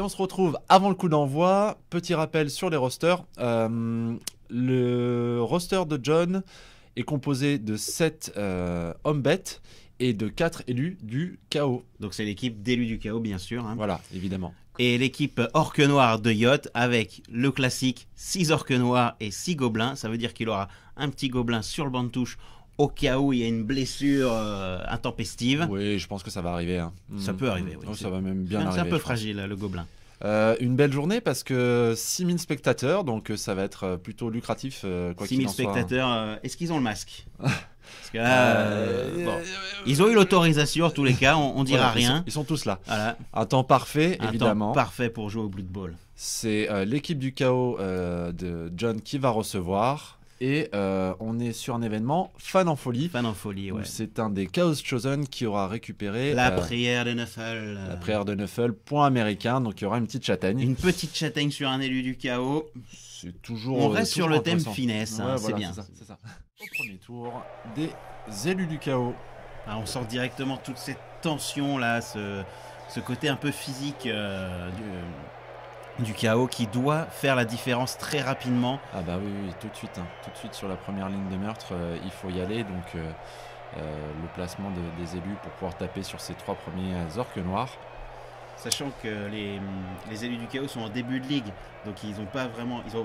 on se retrouve avant le coup d'envoi. Petit rappel sur les rosters. Le roster de John est composé de 7 hommes bêtes et de 4 élus du chaos. Donc c'est l'équipe d'élus du chaos, bien sûr. Hein. Voilà, évidemment. Et l'équipe orque noire de Yacht avec le classique 6 orques noirs et 6 gobelins. Ça veut dire qu'il aura un petit gobelin sur le banc de touche au cas où il y a une blessure intempestive. Oui, je pense que ça va arriver. Hein. Ça peut arriver, oui. Oh, ça va même bien arriver. C'est un peu fragile, le gobelin. Une belle journée parce que 6000 spectateurs, donc ça va être plutôt lucratif. 6000 spectateurs, est-ce qu'ils ont le masque? Parce que là, bon, ils ont eu l'autorisation en tous les cas, on dira rien. Ils sont tous là. Voilà. Un temps parfait, évidemment. Un temps parfait pour jouer au Blood Bowl. C'est l'équipe du chaos de John qui va recevoir. Et on est sur un événement Fan en Folie. Fan en Folie, ouais. C'est un des Chaos Chosen qui aura récupéré la prière de Nuffle. La prière de Nuffle, point américain. Donc il y aura une petite châtaigne. Une petite châtaigne sur un élu du chaos. C'est toujours. On reste sur le thème finesse, hein, ouais, c'est voilà, bien. C'est ça. Au premier tour des élus du chaos. Ah, on sort directement toute cette tension là, ce côté un peu physique du chaos qui doit faire la différence très rapidement. Ah bah oui, tout de suite. Hein. Tout de suite sur la première ligne de meurtre, il faut y aller. Donc le placement des élus pour pouvoir taper sur ces 3 premiers orques noirs. Sachant que les élus du chaos sont en début de ligue, donc ils n'ont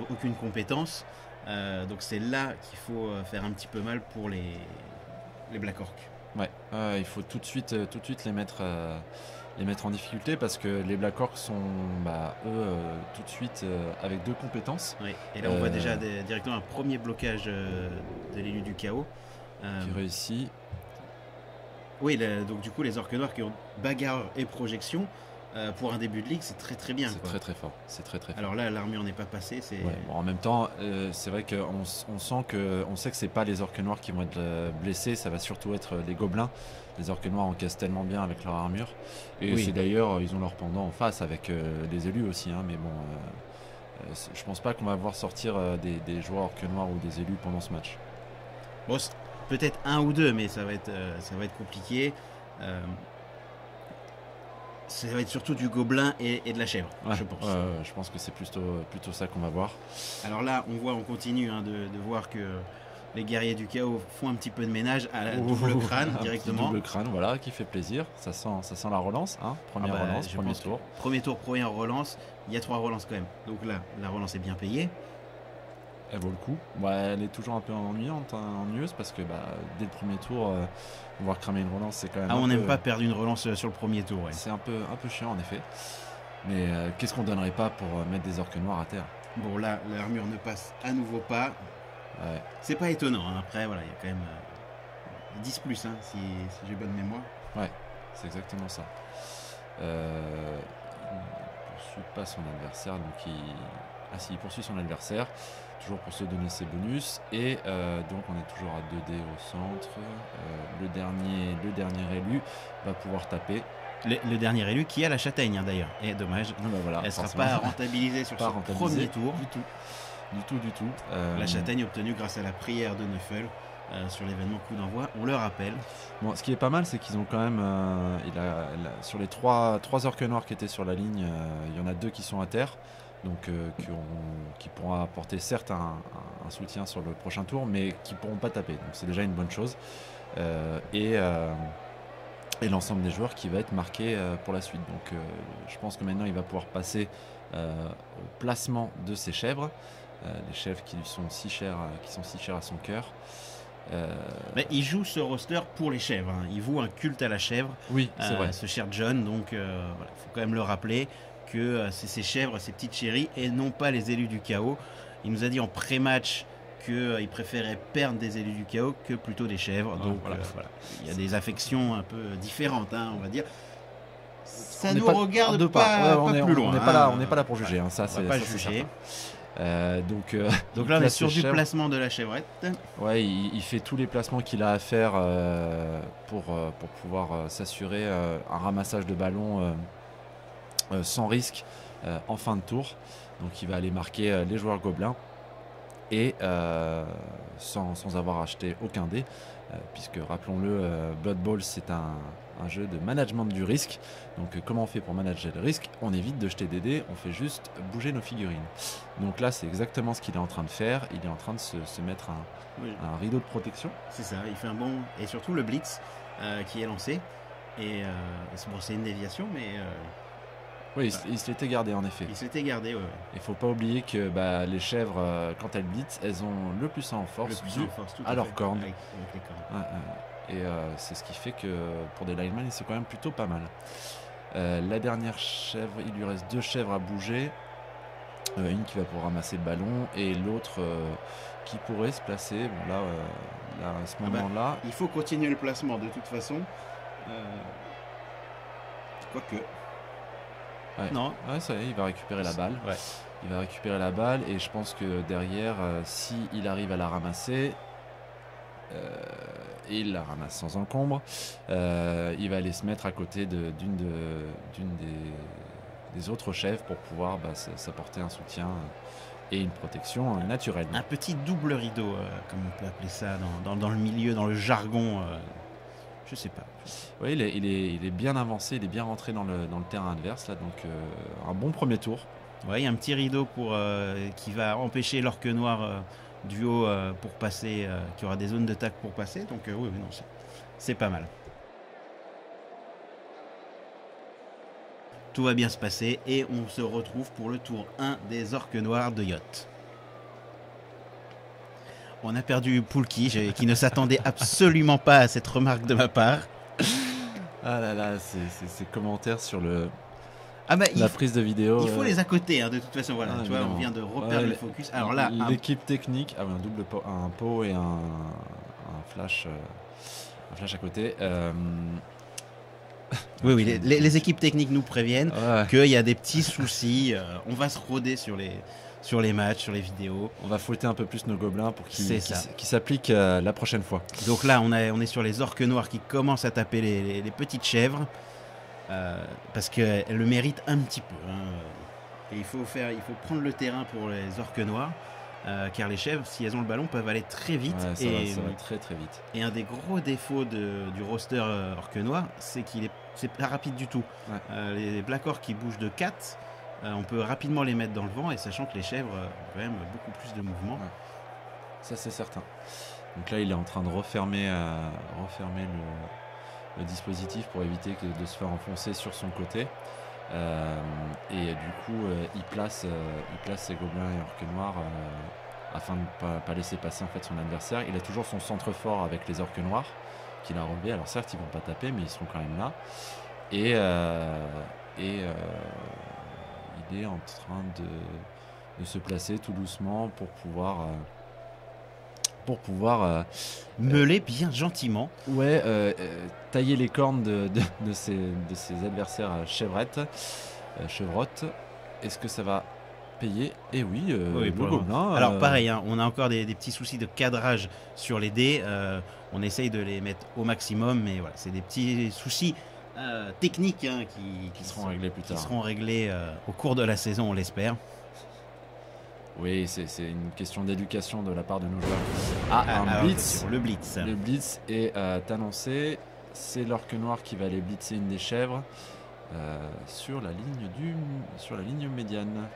aucune compétence. Donc c'est là qu'il faut faire un petit peu mal pour les Black Orcs. Ouais, il faut tout de suite les mettre en difficulté parce que les Black Orcs sont, eux, tout de suite avec 2 compétences. Oui. Et là on voit déjà directement un premier blocage de l'élu du chaos. Qui réussit. Oui, donc du coup les orques noirs qui ont bagarre et projection. Pour un début de ligue, c'est très très bien. C'est très très fort. C'est très très fort. Alors là, l'armure n'est pas passée. Ouais, bon, en même temps, c'est vrai qu'on sait que c'est pas les orques noirs qui vont être blessés. Ça va surtout être les gobelins. Les orques noirs encaissent tellement bien avec leur armure. Et c'est d'ailleurs, ils ont leur pendant en face avec les élus aussi. Hein, mais bon, je pense pas qu'on va voir sortir des joueurs orques noirs ou des élus pendant ce match. Bon, peut-être 1 ou 2, mais ça va être compliqué. Ça va être surtout du gobelin et de la chèvre, je pense. Je pense que c'est plutôt ça qu'on va voir. Alors là, on continue de voir que les guerriers du chaos font un petit peu de ménage à la double crâne directement. Double crâne, voilà, qui fait plaisir. Ça sent la relance, hein. Première relance, premier tour. Premier tour, première relance. Il y a 3 relances quand même. Donc là, la relance est bien payée. Elle vaut le coup. Elle est toujours un peu ennuyeuse parce que dès le premier tour, voir cramer une relance, c'est quand même. On n'aime pas perdre une relance sur le premier tour. Ouais. C'est un peu chiant en effet. Mais qu'est-ce qu'on donnerait pas pour mettre des orques noirs à terre? Bon, là, l'armure ne passe à nouveau pas. Ouais. C'est pas étonnant. Hein. Après, voilà, il y a quand même 10 plus, hein, si j'ai bonne mémoire. Ouais, c'est exactement ça. Il ne poursuit pas son adversaire, donc il poursuit son adversaire. Toujours pour se donner ses bonus et donc on est toujours à 2D au centre. Le dernier élu va pouvoir taper. Le dernier élu qui a la châtaigne d'ailleurs. Et dommage, voilà, elle ne sera pas rentabilisée sur ce premier tour. Du tout. La châtaigne obtenue grâce à la prière de Nuffle sur l'événement coup d'envoi, on le rappelle. Bon, ce qui est pas mal, c'est qu'ils ont quand même sur les 3 orques noirs qui étaient sur la ligne, il y en a 2 qui sont à terre. Donc qui pourront apporter certes un soutien sur le prochain tour, mais qui ne pourront pas taper. Donc c'est déjà une bonne chose. Et l'ensemble des joueurs qui va être marqué pour la suite. Donc je pense que maintenant il va pouvoir passer au placement de ses chèvres. Les chèvres qui sont si chères à son cœur. Mais il joue ce roster pour les chèvres. Hein. Il voue un culte à la chèvre. Oui, c'est vrai. Ce cher John. Donc voilà, faut quand même le rappeler que c'est ces chèvres, ces petites chéries, et non pas les élus du chaos. Il nous a dit en pré-match qu'il préférait perdre des élus du chaos que plutôt des chèvres. Donc voilà. Il y a des affections un peu différentes, hein, on va dire. Ça ne nous regarde pas plus loin. On n'est pas là pour juger. Hein, ça, on ne va pas juger. Donc là, on est sur du placement de la chèvrette. Ouais, il fait tous les placements qu'il a à faire pour pouvoir s'assurer un ramassage de ballons sans risque en fin de tour. Donc il va aller marquer les joueurs gobelins. et sans avoir acheté aucun dé, puisque rappelons-le, Blood Bowl c'est un jeu de management du risque. Donc comment on fait pour manager le risque? On évite de jeter des dés, on fait juste bouger nos figurines. Donc là c'est exactement ce qu'il est en train de faire, il est en train de se mettre un rideau de protection. C'est ça, il fait un bon... Et surtout le blitz qui est lancé. Et c'est une déviation, mais... Oui, il se l'était gardé en effet. Il s'était gardé, ouais. Il faut pas oublier que les chèvres, quand elles blitzent, elles ont le plus 1 en force, à leurs cornes. Avec les cornes. Et c'est ce qui fait que pour des linemen, c'est quand même plutôt pas mal. La dernière chèvre, il lui reste 2 chèvres à bouger. Une qui va pour ramasser le ballon et l'autre qui pourrait se placer. Bon là à ce moment-là... il faut continuer le placement de toute façon. Quoique... Ouais. Non. Ouais, ça y est, il va récupérer la balle. Ouais. Il va récupérer la balle et je pense que derrière, s'il arrive à la ramasser, et il la ramasse sans encombre, il va aller se mettre à côté d'une des autres chèvres pour pouvoir s'apporter un soutien et une protection naturelle. Un petit double rideau, comme on peut appeler ça dans le milieu, dans le jargon. Je sais pas. Oui, il est bien avancé, il est bien rentré dans le terrain adverse, là, donc un bon premier tour. Ouais, il y a un petit rideau qui va empêcher l'orque noir du haut pour passer, qui aura des zones de tac pour passer. Donc oui, non, c'est pas mal. Tout va bien se passer et on se retrouve pour le tour 1 des orques noirs de Yacht. On a perdu Poulky qui ne s'attendait absolument pas à cette remarque de ma part. Ah là là, ces commentaires sur la prise de vidéo. Il faut les accoter, de toute façon. Voilà, tu vois, on vient de reperdre le focus. Alors là, l'équipe technique, un double pot, un pot et un flash à côté. Oui, les équipes techniques nous préviennent qu'il y a des petits soucis. On va se rôder sur les matchs, sur les vidéos. On va fouetter un peu plus nos gobelins pour qu'ils s'appliquent la prochaine fois. Donc là, on est sur les orques noirs qui commencent à taper les petites chèvres parce qu'elles le méritent un petit peu. Et il faut prendre le terrain pour les orques noirs car les chèvres, si elles ont le ballon, peuvent aller très vite. Ouais, ça va très très vite. Et un des gros défauts du roster orque noir, c'est c'est pas rapide du tout. Ouais. Les Black Orcs qui bougent de 4, on peut rapidement les mettre dans le vent, et sachant que les chèvres ont quand même beaucoup plus de mouvement. Ouais. Ça c'est certain. Donc là il est en train de refermer le dispositif pour éviter de se faire enfoncer sur son côté. Et du coup il place ses gobelins et orques noirs afin de ne pas laisser passer en fait son adversaire. Il a toujours son centre fort avec les orques noirs qu'il a relevé. Alors certes ils vont pas taper, mais ils seront quand même là. Et il est en train de se placer tout doucement pour pouvoir meuler bien gentiment. Ouais, tailler les cornes de ses adversaires chevrottes. Est-ce que ça va payer? Et oui, oui, pour le gobelin. Alors pareil, on a encore des petits soucis de cadrage sur les dés. On essaye de les mettre au maximum, mais voilà, c'est des petits soucis techniques qui seront réglés plus tard. Qui seront réglés au cours de la saison, on l'espère. Oui, c'est une question d'éducation de la part de nos joueurs. Un blitz. Le blitz. Le blitz est annoncé. C'est l'orque noir qui va aller blitzer une des chèvres sur la ligne médiane.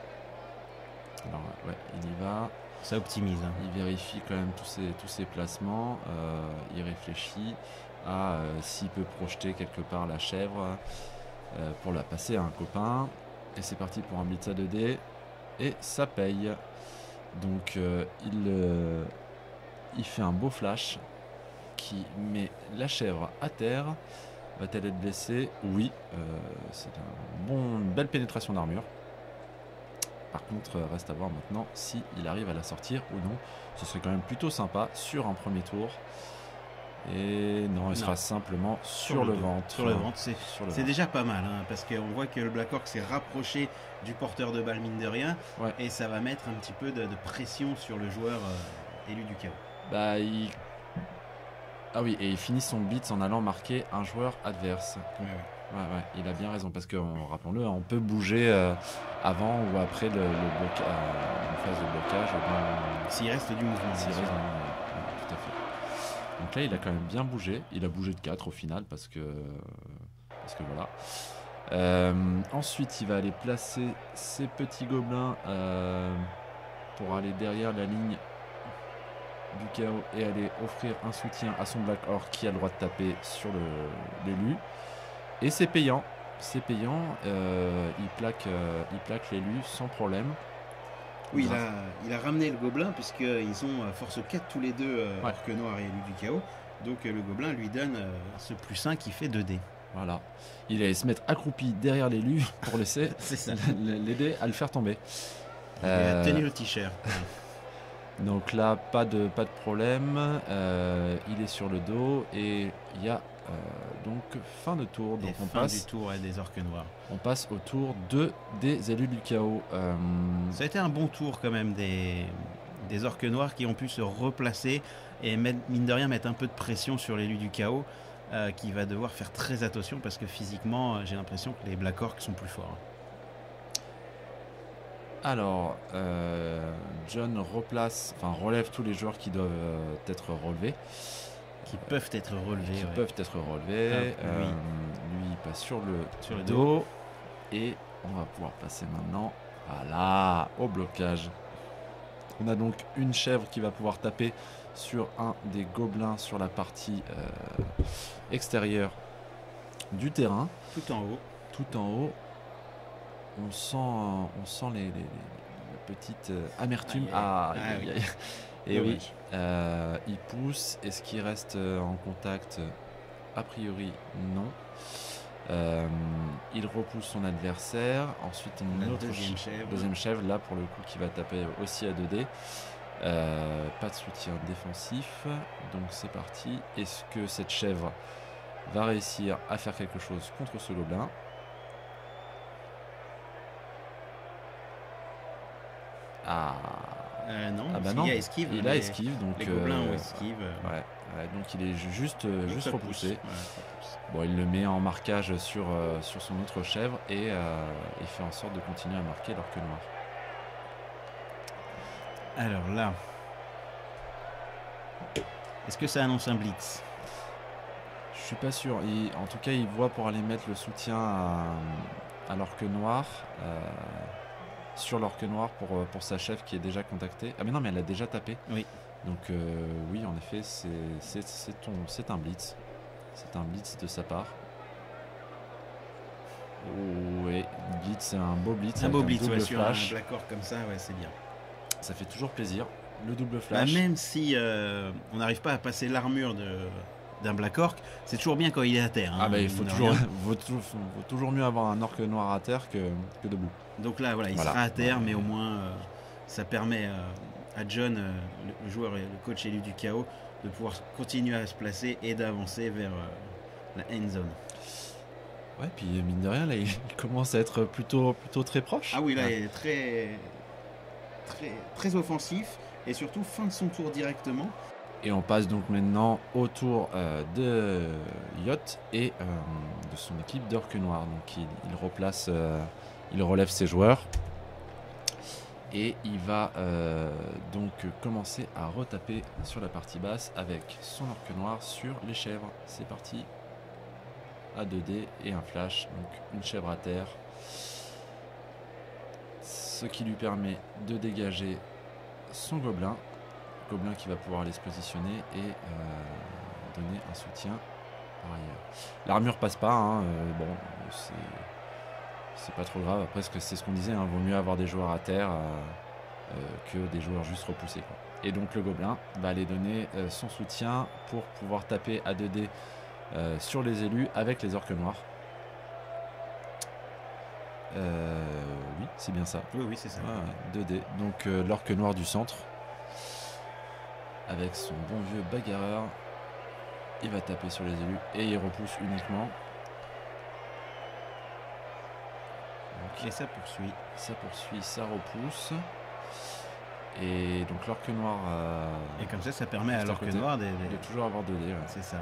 Alors ouais, il y va. Ça optimise. Il vérifie quand même tous ses placements. Il réfléchit à s'il peut projeter quelque part la chèvre pour la passer à un copain. Et c'est parti pour un blitz à 2D. Et ça paye. Donc il fait un beau flash qui met la chèvre à terre. Va-t-elle être blessée? Oui, c'est une belle pénétration d'armure. Par contre, reste à voir maintenant s'il arrive à la sortir ou non. Ce serait quand même plutôt sympa sur un premier tour. Et non, il sera simplement sur le ventre. Sur le ventre, c'est déjà pas mal, parce qu'on voit que le Black Orc s'est rapproché du porteur de balle, mine de rien, et ça va mettre un petit peu de pression sur le joueur élu du chaos. Ah oui, et il finit son blitz en allant marquer un joueur adverse. ouais, il a bien raison parce que rappelons-le, on peut bouger avant ou après une phase de blocage. S'il reste du mouvement. S'il bien reste sûr. tout à fait. Donc là, il a quand même bien bougé. Il a bougé de 4 au final parce que voilà. Ensuite, il va aller placer ses petits gobelins pour aller derrière la ligne du chaos et aller offrir un soutien à son Black Orc qui a le droit de taper sur l'élu. Et c'est payant. C'est payant. Il plaque l'élu sans problème. Oui, il a ramené le gobelin puisqu'ils ont force 4 tous les deux, Ouais. Orc Noir et élu du chaos. Donc le gobelin lui donne ce +1 qui fait 2 dés. Voilà. Il allait se mettre accroupi derrière l'élu pour laisser C'est ça. l'aider à le faire tomber. Il a tenu le t-shirt. Donc là, pas de problème. Il est sur le dos et il y a donc fin de tour. Donc on passe du tour des Orques Noirs. On passe au tour des élus du chaos. Ça a été un bon tour quand même des Orques Noirs qui ont pu se replacer et mine de rien mettre un peu de pression sur l'élu du chaos qui va devoir faire très attention parce que physiquement j'ai l'impression que les Black Orcs sont plus forts. Alors, John relève tous les joueurs qui doivent être relevés. Qui peuvent être relevés. Qui peuvent être relevés. Lui, il passe sur le dos. Et on va pouvoir passer maintenant au blocage. On a donc une chèvre qui va pouvoir taper sur un des gobelins sur la partie extérieure du terrain. Tout en haut. On sent les petites amertumes. Oui. Et oui, il pousse. Est-ce qu'il reste en contact? A priori, non. Il repousse son adversaire. Ensuite, une autre deuxième chèvre, là pour le coup, qui va taper aussi à 2D. Pas de soutien défensif. Donc c'est parti. Est-ce que cette chèvre va réussir à faire quelque chose contre ce gobelin? Non, non. Il a esquive. Donc les gobelins ont esquive. Donc il est juste repoussé. Pousse. Bon, il le met en marquage sur son autre chèvre et il fait en sorte de continuer à marquer l'orque noir. Alors là, est-ce que ça annonce un blitz? Je suis pas sûr. En tout cas, il voit pour aller mettre le soutien à l'orque noir. Sur l'orque noir pour sa chef qui est déjà contactée. Ah mais non, mais elle a déjà tapé. Oui. Donc oui, en effet, c'est un blitz. C'est un blitz de sa part. Oui, blitz, c'est un beau blitz. Un beau blitz, double sur flash. un Black Orc comme ça, c'est bien. Ça fait toujours plaisir. Le double flash. Même si on n'arrive pas à passer l'armure d'un Black Orc, c'est toujours bien quand il est à terre. Ah bah il faut toujours mieux avoir un orque noir à terre que debout. Donc là, il sera à terre, mais au moins ça permet à John, le joueur et le coach élu du chaos, de pouvoir continuer à se placer et d'avancer vers la end zone. Ouais, puis mine de rien, là, il commence à être plutôt très proche. Ah oui, là, il est très offensif et surtout fin de son tour directement. Et on passe donc maintenant au tour de Yacht et de son équipe d'Orque Noir. Donc il relève ses joueurs. Et il va donc commencer à retaper sur la partie basse avec son Orque Noir sur les chèvres. C'est parti. À 2D et un flash. Donc une chèvre à terre. Ce qui lui permet de dégager son gobelin. Gobelin qui va pouvoir aller se positionner et donner un soutien par ailleurs. L'armure passe pas, bon, c'est pas trop grave. Après, c'est ce qu'on disait, vaut mieux avoir des joueurs à terre que des joueurs juste repoussés, quoi. Et donc le gobelin va aller donner son soutien pour pouvoir taper à 2D sur les élus avec les orques noirs. Oui, c'est bien ça. Oui, c'est ça. 2D. Donc l'orque noir du centre. Avec son bon vieux bagarreur, il va taper sur les élus et il repousse uniquement. Donc, et ça poursuit. Ça repousse. Et donc l'orque noir. Et comme ça permet à l'orque noir de toujours avoir 2D. Ouais. C'est ça.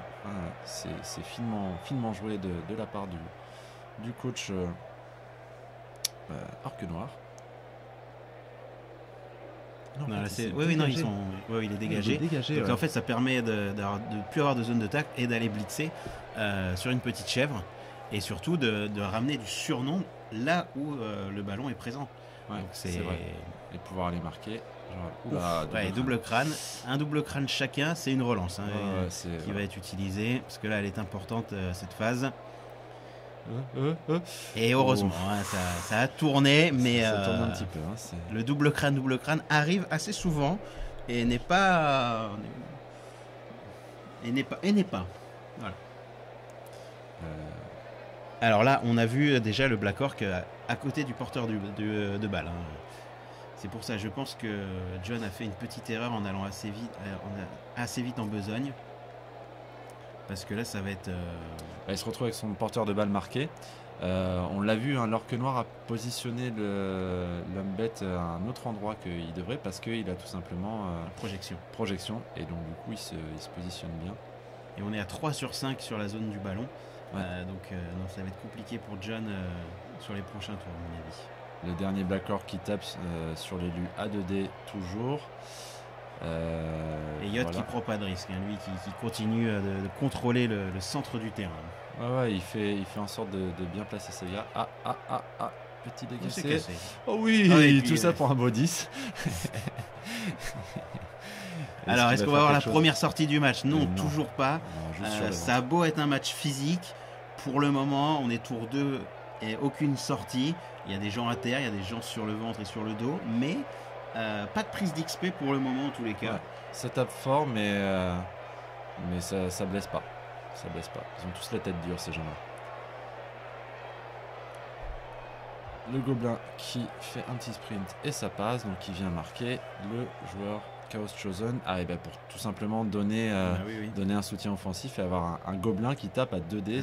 C'est finement joué de la part du coach Arc Noir. Non, là, oui, non, il est dégagé. Donc en fait, ça permet de ne plus avoir de zone de tacle et d'aller blitzer sur une petite chèvre et surtout de ramener du surnombre là où le ballon est présent. Ouais, donc c'est vrai. Et pouvoir aller marquer. Double crâne. Un double crâne chacun, c'est une relance qui va être utilisée parce que là, elle est importante cette phase. Et heureusement, ça a tourné, mais ça tourne un petit peu. Le double crâne arrive assez souvent et n'est pas. Voilà. Alors là, on a vu déjà le Black Orc à côté du porteur de balle. C'est pour ça, je pense que John a fait une petite erreur en allant assez vite en besogne. Parce que là, ça va être. Il se retrouve avec son porteur de balle marqué. On l'a vu, l'Orque Noir a positionné l'homme bête à un autre endroit qu'il devrait parce qu'il a tout simplement projection. Et donc, du coup, il se positionne bien. Et on est à 3 sur 5 sur la zone du ballon. Ouais. Donc, ça va être compliqué pour John sur les prochains tours, à mon avis. Le dernier Black Orc qui tape sur l'élu A2D toujours. Et Yacht qui prend pas de risque, lui qui continue de contrôler le centre du terrain. Ouais, il fait en sorte de bien placer ses gars. Petit dégagé. Oh oui, tout ça pour un beau 10. Alors, est-ce qu'on va avoir la première sortie du match ? Non, toujours pas. Ça a beau être un match physique. Pour le moment, on est tour 2 et aucune sortie. Il y a des gens à terre, il y a des gens sur le ventre et sur le dos, mais pas de prise d'XP pour le moment en tous les cas. Ouais, ça tape fort, mais ça blesse pas. Ça blesse pas. Ils ont tous la tête dure, ces gens-là. Le gobelin qui fait un petit sprint et ça passe, donc il vient marquer le joueur Chaos Chosen. Pour tout simplement donner un soutien offensif et avoir un gobelin qui tape à 2D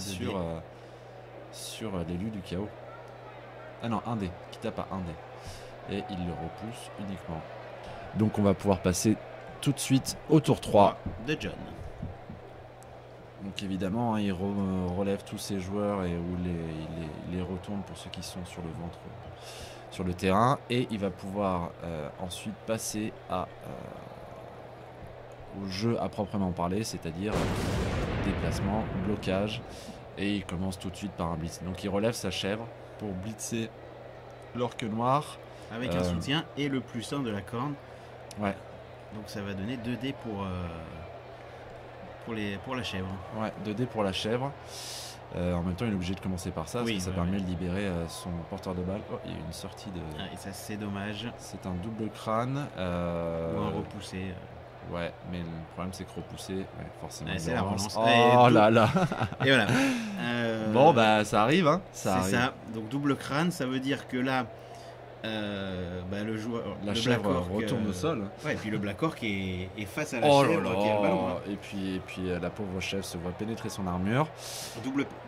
sur l'élu du chaos. Ah non, 1D, qui tape à 1D. Et il le repousse uniquement. Donc on va pouvoir passer tout de suite au tour 3 de John. Donc évidemment, il relève tous ses joueurs et il les retourne pour ceux qui sont sur le ventre sur le terrain. Et il va pouvoir ensuite passer au jeu à proprement parler, c'est-à-dire déplacement, blocage. Et il commence tout de suite par un blitz. Donc il relève sa chèvre pour blitzer l'Orque Noir. Avec un soutien et le +1 de la corne. Ouais. Donc ça va donner 2D pour la chèvre. Ouais, 2D pour la chèvre. En même temps, il est obligé de commencer par ça, parce que ça permet de libérer son porteur de balle. Oh, il y a une sortie de... et ça, c'est dommage. C'est un double crâne. Ou un repoussé. Ouais, mais le problème, c'est que repoussé, forcément... c'est la relance. Oh là là. Et voilà. Bon, ça arrive. Hein. C'est ça. Donc, double crâne, ça veut dire que là... le joueur, la chèvre retourne au sol. Ouais, et puis le Black Orc est face à la chèvre qui a le ballon. Et puis la pauvre chèvre se voit pénétrer son armure.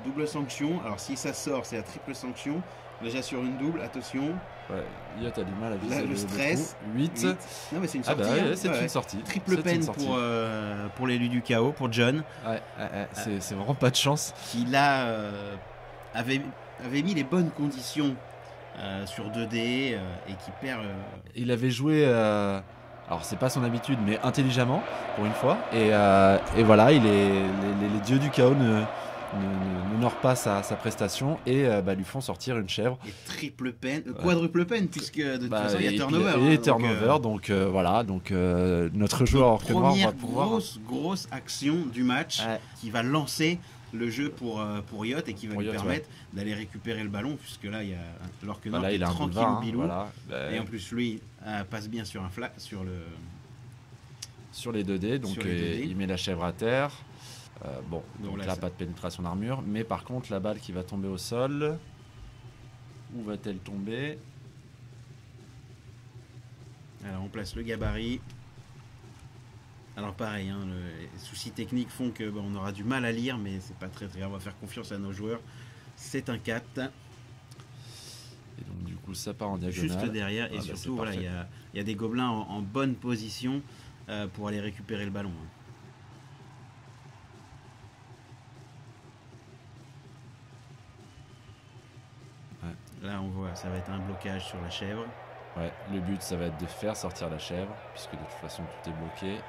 Double sanction. Alors si ça sort, c'est la triple sanction. Déjà sur une double, attention. Ouais, Yacht a du mal à viser le stress. 8. Non mais c'est une sortie. C'est une sortie. Triple peine pour l'élu du chaos, pour John. C'est vraiment pas de chance. Qui là avait mis les bonnes conditions. Sur 2D et qui perd. Il avait joué, alors c'est pas son habitude, mais intelligemment pour une fois. Et voilà, les dieux du chaos n'honorent pas sa prestation et lui font sortir une chèvre. Et triple peine, quadruple peine, puisque de toute façon il y a turnover. Il y a turnover, donc voilà. Donc notre joueur Orque Noir va pouvoir. Grosse action du match qui va lancer le jeu pour Yacht et qui va lui permettre d'aller récupérer le ballon, puisque là il y a l'Orque Noir qui est tranquille bilou, et en plus lui passe bien sur sur les 2D, donc il met la chèvre à terre. Donc là pas de pénétration d'armure, mais par contre la balle qui va tomber au sol, où va-t-elle tomber? Alors on place le gabarit. Alors pareil, les soucis techniques font que on aura du mal à lire, mais c'est pas très grave, on va faire confiance à nos joueurs. C'est un 4. Et donc du coup ça part en diagonale. Juste derrière, et surtout voilà, il y a des gobelins en bonne position pour aller récupérer le ballon. Là, on voit, ça va être un blocage sur la chèvre. Ouais, le but, ça va être de faire sortir la chèvre, puisque de toute façon, tout est bloqué.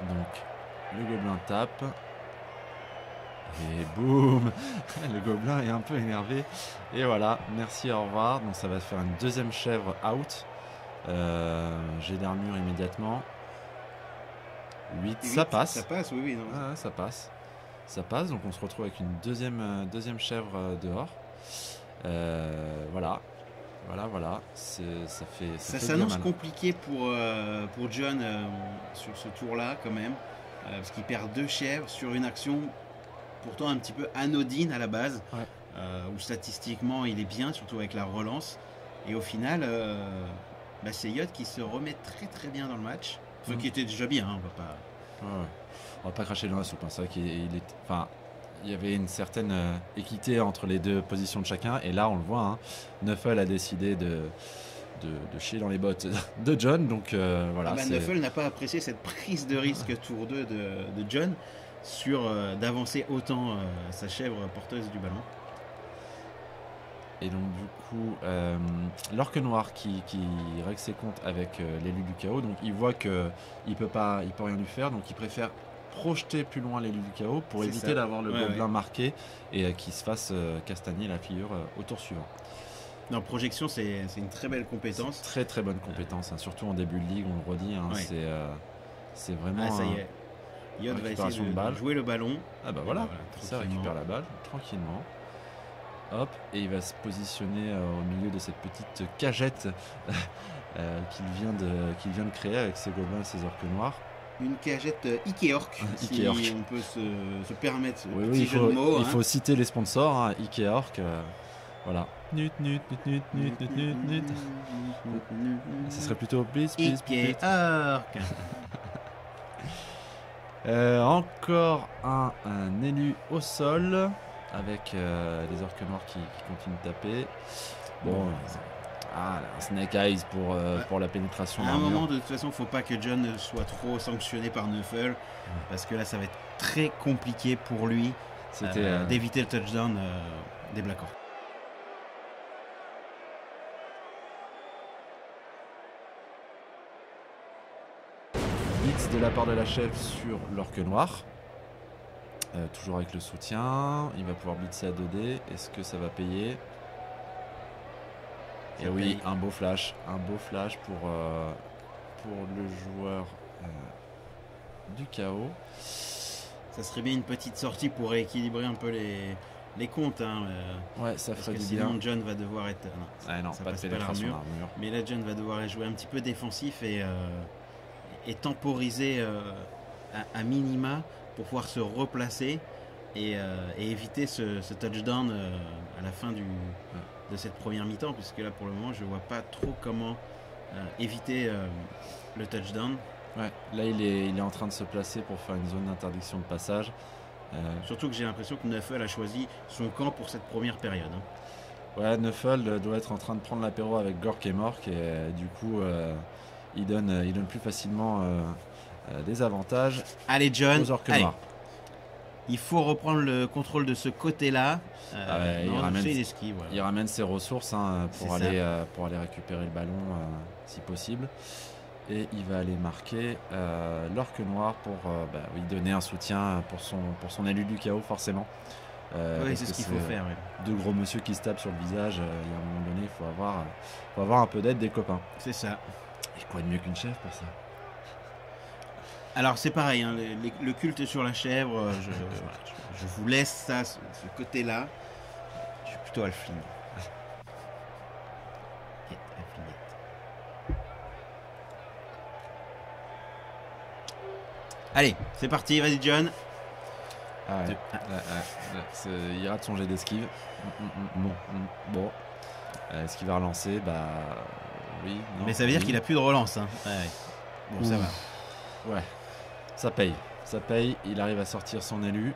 Donc, le gobelin tape. Et boum. Le gobelin est un peu énervé. Et voilà, merci, au revoir. Donc ça va faire une deuxième chèvre out. J'ai d'armure immédiatement. 8, ça passe. Ça passe, oui, non. Ah, ça passe. Ça passe, donc on se retrouve avec une deuxième chèvre dehors. Voilà. Voilà. Ça fait s'annonce compliqué pour John sur ce tour-là, quand même. Parce qu'il perd 2 chèvres sur une action pourtant un petit peu anodine à la base. Ouais. Où statistiquement il est bien, surtout avec la relance. Et au final, c'est Yod qui se remet très très bien dans le match. Enfin, qui était déjà bien, hein, on va pas. Ouais. On va pas cracher dans la soupe. Hein. C'est vrai il y avait une certaine équité entre les deux positions de chacun. Et là, on le voit. Hein, Nuffle a décidé de chier dans les bottes de John. Donc voilà. Nuffle n'a pas apprécié cette prise de risque tour 2 de John sur d'avancer autant sa chèvre porteuse du ballon. Et donc du coup, l'orque noir qui règle ses comptes avec l'élu du chaos, donc il voit qu'il peut rien lui faire, donc il préfère projeter plus loin l'élu du chaos pour éviter d'avoir le gobelin marqué et qu'il se fasse castagner la figure au tour suivant. Non, projection, c'est une très belle compétence. Très très bonne compétence, hein, surtout en début de ligue, on le redit, hein, c'est vraiment... ça y est, Yod va essayer de jouer le ballon. Ah bah voilà, ça récupère la balle tranquillement. Hop, et il va se positionner au milieu de cette petite cagette qu'il vient de créer avec ses gobelins et ses orques noirs. Une cagette Ikeork, si on peut se permettre ce petit jeu de mots. Il faut citer les sponsors, hein, Ikeork, voilà. Nut. Ce serait plutôt please. Ikeork. Encore un élu au sol. Avec les orques noirs qui continuent de taper. Bon, Snake Eyes pour la pénétration. À un moment, de toute façon, il ne faut pas que John soit trop sanctionné par Nuffle. Parce que là, ça va être très compliqué pour lui d'éviter le touchdown des Blackhawks. Blitz de la part de la chef sur l'orque noir. Toujours avec le soutien, il va pouvoir blitzer à 2D. Est-ce que ça va payer? Et oui, un beau flash pour le joueur du chaos. Ça serait bien une petite sortie pour rééquilibrer un peu les comptes. Hein, ouais, ça ferait du bien. Sinon, John va devoir être. Non, pas de pénétration d'armure. Mais là, John va devoir jouer un petit peu défensif et temporiser à minima pour pouvoir se replacer et éviter ce touchdown à la fin de cette première mi-temps, puisque là pour le moment je vois pas trop comment éviter le touchdown. Ouais, là il est en train de se placer pour faire une zone d'interdiction de passage. Surtout que j'ai l'impression que Nuffle a choisi son camp pour cette première période. Hein. Ouais, Nuffle doit être en train de prendre l'apéro avec Gork et Mork et du coup il donne plus facilement des avantages. Allez John, aux orques noirs. Il faut reprendre le contrôle de ce côté-là. Il ramène ses ressources pour aller récupérer le ballon si possible. Et il va aller marquer l'orque noir pour lui donner un soutien pour son élu du chaos forcément. Oui, c'est ce qu'il faut faire. Ouais. Deux gros monsieur qui se tapent sur le visage. Il y a un moment donné, il faut avoir un peu d'aide des copains. C'est ça. Et quoi de mieux qu'une chèvre pour ça? Alors c'est pareil, hein, le culte sur la chèvre, je vous laisse ça, ce côté-là. Je suis plutôt Alfling. Allez, c'est parti, vas-y John. Il rate son jet d'esquive. Bon. Est-ce qu'il va relancer? Oui. Non, mais ça veut dire qu'il a plus de relance. Hein. Ouais. Bon, ça va. Ouais. Ça paye, il arrive à sortir son élu.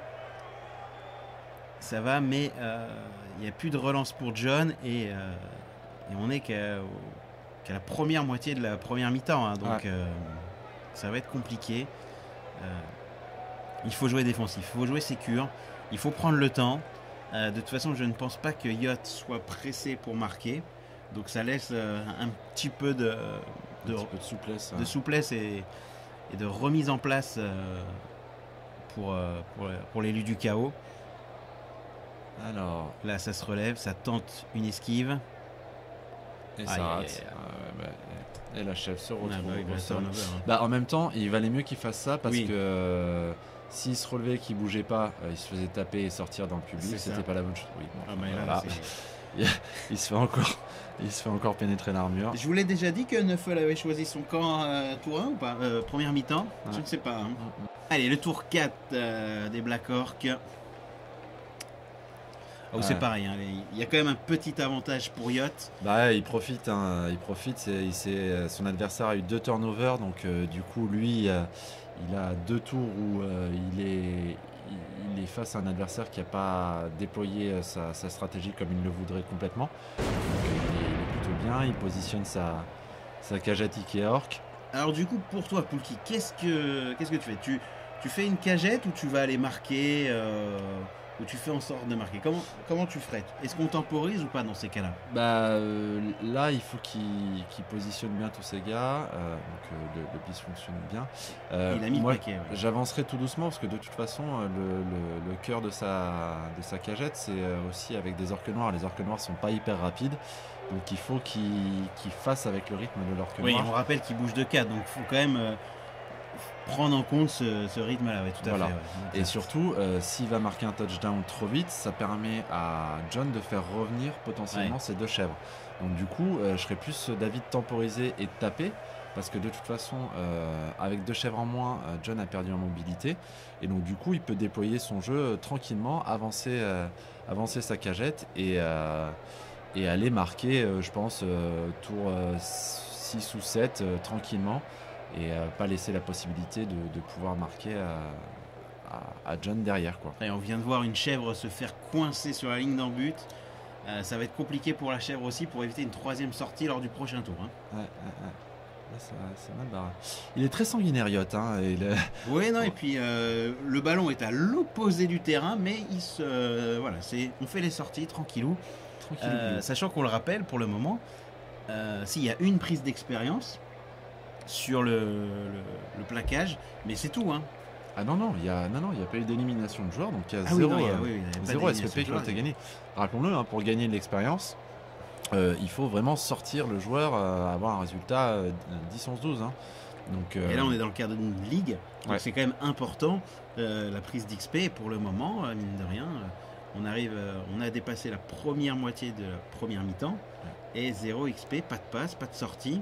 Ça va, mais il n'y a plus de relance pour John et on est qu'à la première moitié de la première mi-temps. Hein, donc ça va être compliqué. Il faut jouer défensif, il faut jouer sécure, il faut prendre le temps. De toute façon, je ne pense pas que Yacht soit pressé pour marquer. Donc ça laisse un petit peu de souplesse, de souplesse et de remise en place pour l'élu du chaos. Alors, là, ça se relève, ça tente une esquive. Et ça rate. Et la chef se retrouve au sol. Hein. En même temps, il valait mieux qu'il fasse ça parce que s'il se relevait, qu'il bougeait pas, il se faisait taper et sortir dans le public, c'était pas la bonne chose. Oui, il se fait encore pénétrer l'armure. Je vous l'ai déjà dit que Neufel avait choisi son camp tour 1 ou pas première mi-temps. Je ne sais pas. Hein. Allez, le tour 4 des Black Orcs. C'est pareil, hein, il y a quand même un petit avantage pour Yacht. Il profite. Son adversaire a eu 2 turnovers, donc du coup lui il a 2 tours où il est face à un adversaire qui n'a pas déployé sa stratégie comme il le voudrait complètement. Donc il est plutôt bien, il positionne sa cagette Ikea Orc. Alors du coup pour toi Poulki, qu'est-ce que tu fais? Tu fais une cagette ou tu vas aller marquer ou tu fais en sorte de marquer? Comment tu ferais? Est-ce qu'on temporise ou pas dans ces cas-là? Là, il faut qu'il positionne bien tous ces gars. Donc le bis fonctionne bien. Il a mis moi, le paquet. Ouais. J'avancerai tout doucement parce que de toute façon, le cœur de sa cagette, c'est aussi avec des orques noirs. Les orques noirs sont pas hyper rapides. Donc il faut qu'il fasse avec le rythme de l'orque noir. Oui, on rappelle qu'il bouge de 4, donc il faut quand même prendre en compte ce rythme-là, tout à fait. Ouais. Et surtout, s'il va marquer un touchdown trop vite, ça permet à John de faire revenir potentiellement ses 2 chèvres. Donc du coup, je serais plus d'avis de temporiser et de taper, parce que de toute façon, avec 2 chèvres en moins, John a perdu en mobilité. Et donc du coup, il peut déployer son jeu tranquillement, avancer sa cagette et aller marquer, je pense, tour 6 ou 7 tranquillement. Et pas laisser la possibilité de pouvoir marquer à John derrière, quoi. Et on vient de voir une chèvre se faire coincer sur la ligne d'en but. Ça va être compliqué pour la chèvre aussi pour éviter une 3e sortie lors du prochain tour. Hein. C'est mal barré. Il est très sanguinaire, Yacht. Hein, et puis le ballon est à l'opposé du terrain, mais on fait les sorties tranquillou. Sachant qu'on le rappelle pour le moment, s'il y a une prise d'expérience sur le plaquage, mais c'est tout. Hein. Non, il n'y a pas eu d'élimination de joueurs, donc il y a 0 SPP qui ont été gagnés. Rappelons-le, pour gagner de l'expérience, il faut vraiment sortir le joueur, avoir un résultat 10-11-12. Hein. Donc, et là, on est dans le cadre d'une ligue, donc c'est quand même important la prise d'XP. Pour le moment, mine de rien, on a dépassé la première moitié de la première mi-temps et 0 XP, pas de passe, pas de sortie.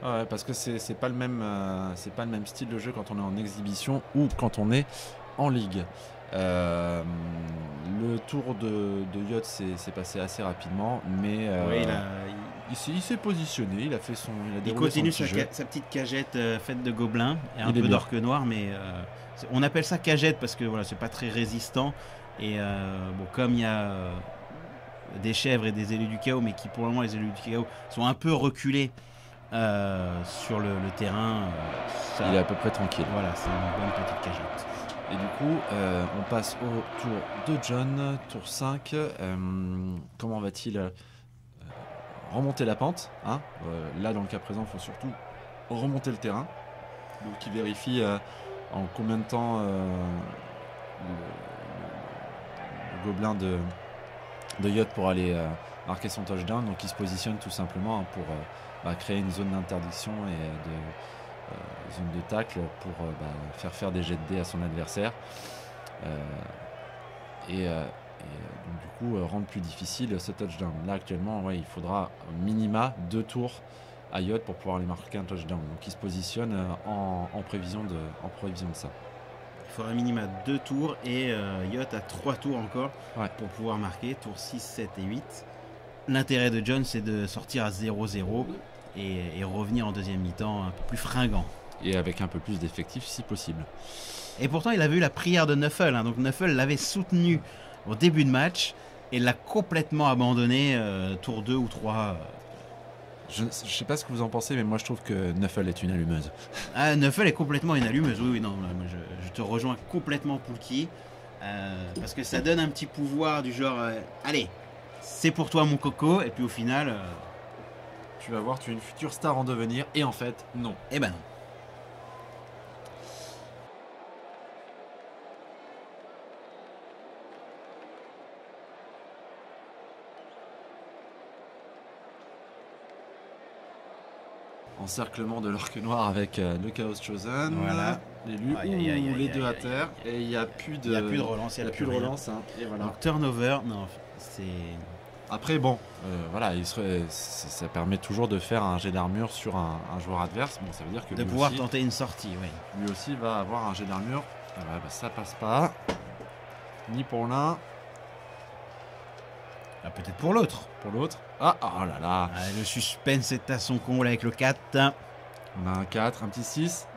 Parce que c'est pas le même style de jeu quand on est en exhibition ou quand on est en ligue. Le tour de Yacht s'est passé assez rapidement, mais il s'est positionné, il a fait il continue sa petite cagette faite de gobelins et un peu d'orque noir, mais on appelle ça cagette parce que c'est pas très résistant. Et comme il y a des chèvres et des élus du chaos, mais qui pour le moment les élus du chaos sont un peu reculés sur le terrain, il est à peu près tranquille. Voilà, c'est une bonne petite cagette. Et du coup, on passe au tour de John, tour 5. Comment va-t-il remonter la pente, hein? Là, dans le cas présent, il faut surtout remonter le terrain. Donc, il vérifie en combien de temps le gobelin de Yacht pour aller marquer son touchdown. Donc, il se positionne tout simplement pour créer une zone d'interdiction et de zone de tacle pour faire des jets de dés à son adversaire et donc du coup rendre plus difficile ce touchdown. Là actuellement il faudra minima 2 tours à Yacht pour pouvoir aller marquer un touchdown. Donc il se positionne en prévision de ça. Il faudra minima 2 tours et Yacht a 3 tours encore pour pouvoir marquer, tours 6, 7 et 8. L'intérêt de John, c'est de sortir à 0-0 et revenir en deuxième mi-temps un peu plus fringant. Et avec un peu plus d'effectifs si possible. Et pourtant, il avait eu la prière de Neufel. Donc Neufel l'avait soutenu au début de match et l'a complètement abandonné tour 2 ou 3. Je ne sais pas ce que vous en pensez, mais moi je trouve que Neufel est une allumeuse. Neufel est complètement une allumeuse. Oui, non, je te rejoins complètement, Poulki. Parce que ça donne un petit pouvoir du genre allez, c'est pour toi mon coco, et puis au final Tu vas voir, tu es une future star en devenir, et en fait, non. eh ben non. Encerclement de l'orque noir avec le Chaos Chosen. Voilà. L'élu, Aïe, aïe, aïe, les aïe, deux à aïe, terre. Et il n'y a plus de, Il n'y a plus de relance, il y a plus de rien. relance. Hein, et voilà. Donc turnover, non, c'est... Après, bon, voilà, ça permet toujours de faire un jet d'armure sur un joueur adverse. Bon, ça veut dire que De lui pouvoir aussi, tenter une sortie, oui. lui aussi va avoir un jet d'armure. Ah bah, ça passe pas. Ni pour l'un, Ah, peut-être pour l'autre. pour l'autre. Ah, oh là là. Ah, le suspense est à son comble avec le 4. On a un 4, un petit 6.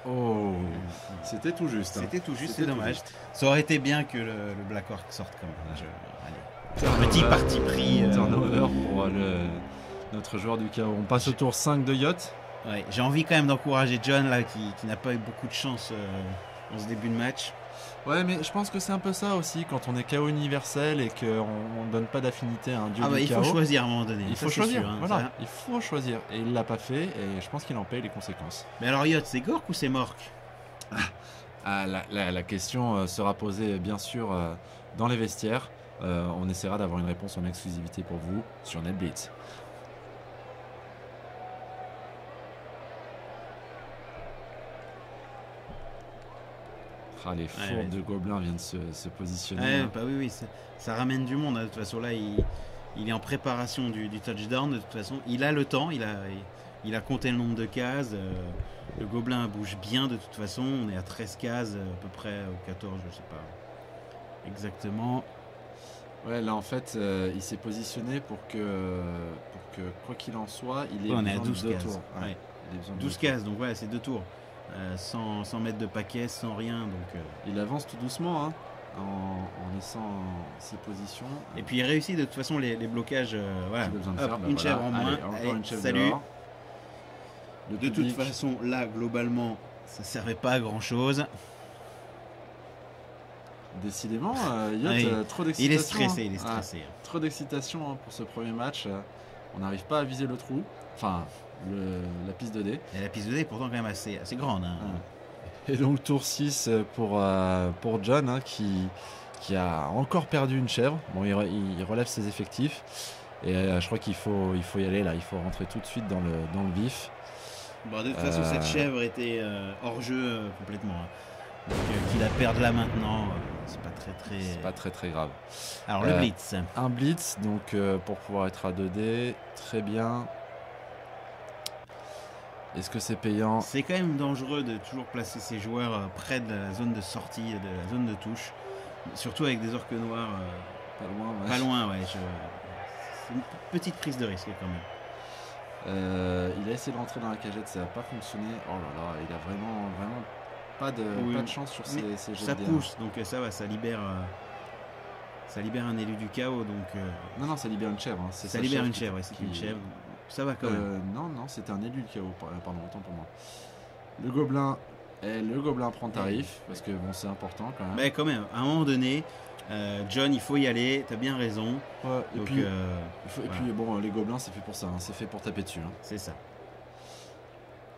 Oh, c'était tout juste. Hein. C'était tout juste, c'est C'était tout dommage. juste. Ça aurait été bien que le Black Orc sorte comme ça. Allez. Turnover. Petit parti pris. Turnover pour notre joueur du chaos. On passe au tour 5 de Yacht. Ouais, j'ai envie quand même d'encourager John là, qui n'a pas eu beaucoup de chance en ce début de match. Ouais, mais je pense que c'est un peu ça aussi quand on est chaos universel et qu'on ne donne pas d'affinité à un dieu Ah bah du il chaos. faut choisir à un moment donné. Il ça, faut c'est choisir, sûr, hein, voilà, ça. il faut choisir. Et il l'a pas fait et je pense qu'il en paye les conséquences. Mais alors Yacht, c'est Gork ou c'est Mork? Ah, la question sera posée bien sûr dans les vestiaires. On essaiera d'avoir une réponse en exclusivité pour vous sur NetBlitz. Ah, les fours ouais. de gobelins viennent se positionner. Ouais, hein. bah oui, ça ramène du monde. Hein. De toute façon, là, il est en préparation du touchdown. De toute façon, il a le temps. Il a compté le nombre de cases. Le gobelin bouge bien de toute façon. On est à 13 cases, à peu près, ou 14, je sais pas exactement. Ouais, là en fait, il s'est positionné pour que quoi qu'il en soit, il ait Ouais, on est à besoin 12 de deux cases. tours. Ouais, Ouais. il a besoin de 12 deux tours. cases, donc ouais, c'est 2 tours. Sans mettre de paquet, sans rien. Donc, Il avance tout doucement, hein, en laissant ses positions. Et puis il réussit de toute façon les blocages. Voilà. Qu'il a besoin de Hop, faire, bah une voilà. chèvre en moins. Allez, encore Allez, une chèvre salut. dehors. Le De toute public, façon, là, globalement, ça servait pas à grand chose. décidément, Yacht, Oui. trop Il d'excitation. est stressé, il est hein. stressé. Trop d'excitation hein, pour ce premier match. On n'arrive pas à viser le trou. Enfin, la piste de dés. Et la piste de dés est pourtant quand même assez grande. Hein. Et donc tour 6 pour John hein, qui a encore perdu une chèvre. Bon, il relève ses effectifs. Et je crois qu'il faut y aller là. Il faut rentrer tout de suite dans le vif. Bon, de toute façon, cette chèvre était hors jeu complètement. Hein. Donc qu'il la perde là maintenant, c'est pas très. C'est pas très grave. Alors le blitz. Un blitz, donc pour pouvoir être à 2D, très bien. Est-ce que c'est payant? C'est quand même dangereux de toujours placer ses joueurs près de la zone de sortie, de la zone de touche. Surtout avec des orques noirs Pas loin, ouais. pas loin, ouais. C'est une petite prise de risque quand même. Il a essayé de rentrer dans la cagette, ça n'a pas fonctionné. Oh là là, il a vraiment pas de chance sur Mais ces jets ça de dés, pousse, donc ça va, ça libère un élu du chaos, donc hein. Non, ça libère une chèvre. Hein. C'est ça sa libère une qui- chèvre, ouais, c'est qui- une chèvre. Ça va quand même. Non, c'était un élu de chaos. Pardon, autant pour moi. Le gobelin prend tarif, parce que bon, c'est important quand même. Mais quand même, à un moment donné, John, il faut y aller, t'as bien raison. Ouais, et Donc, puis, voilà. bon, les gobelins, c'est fait pour ça, hein. C'est fait pour taper dessus. Hein. C'est ça.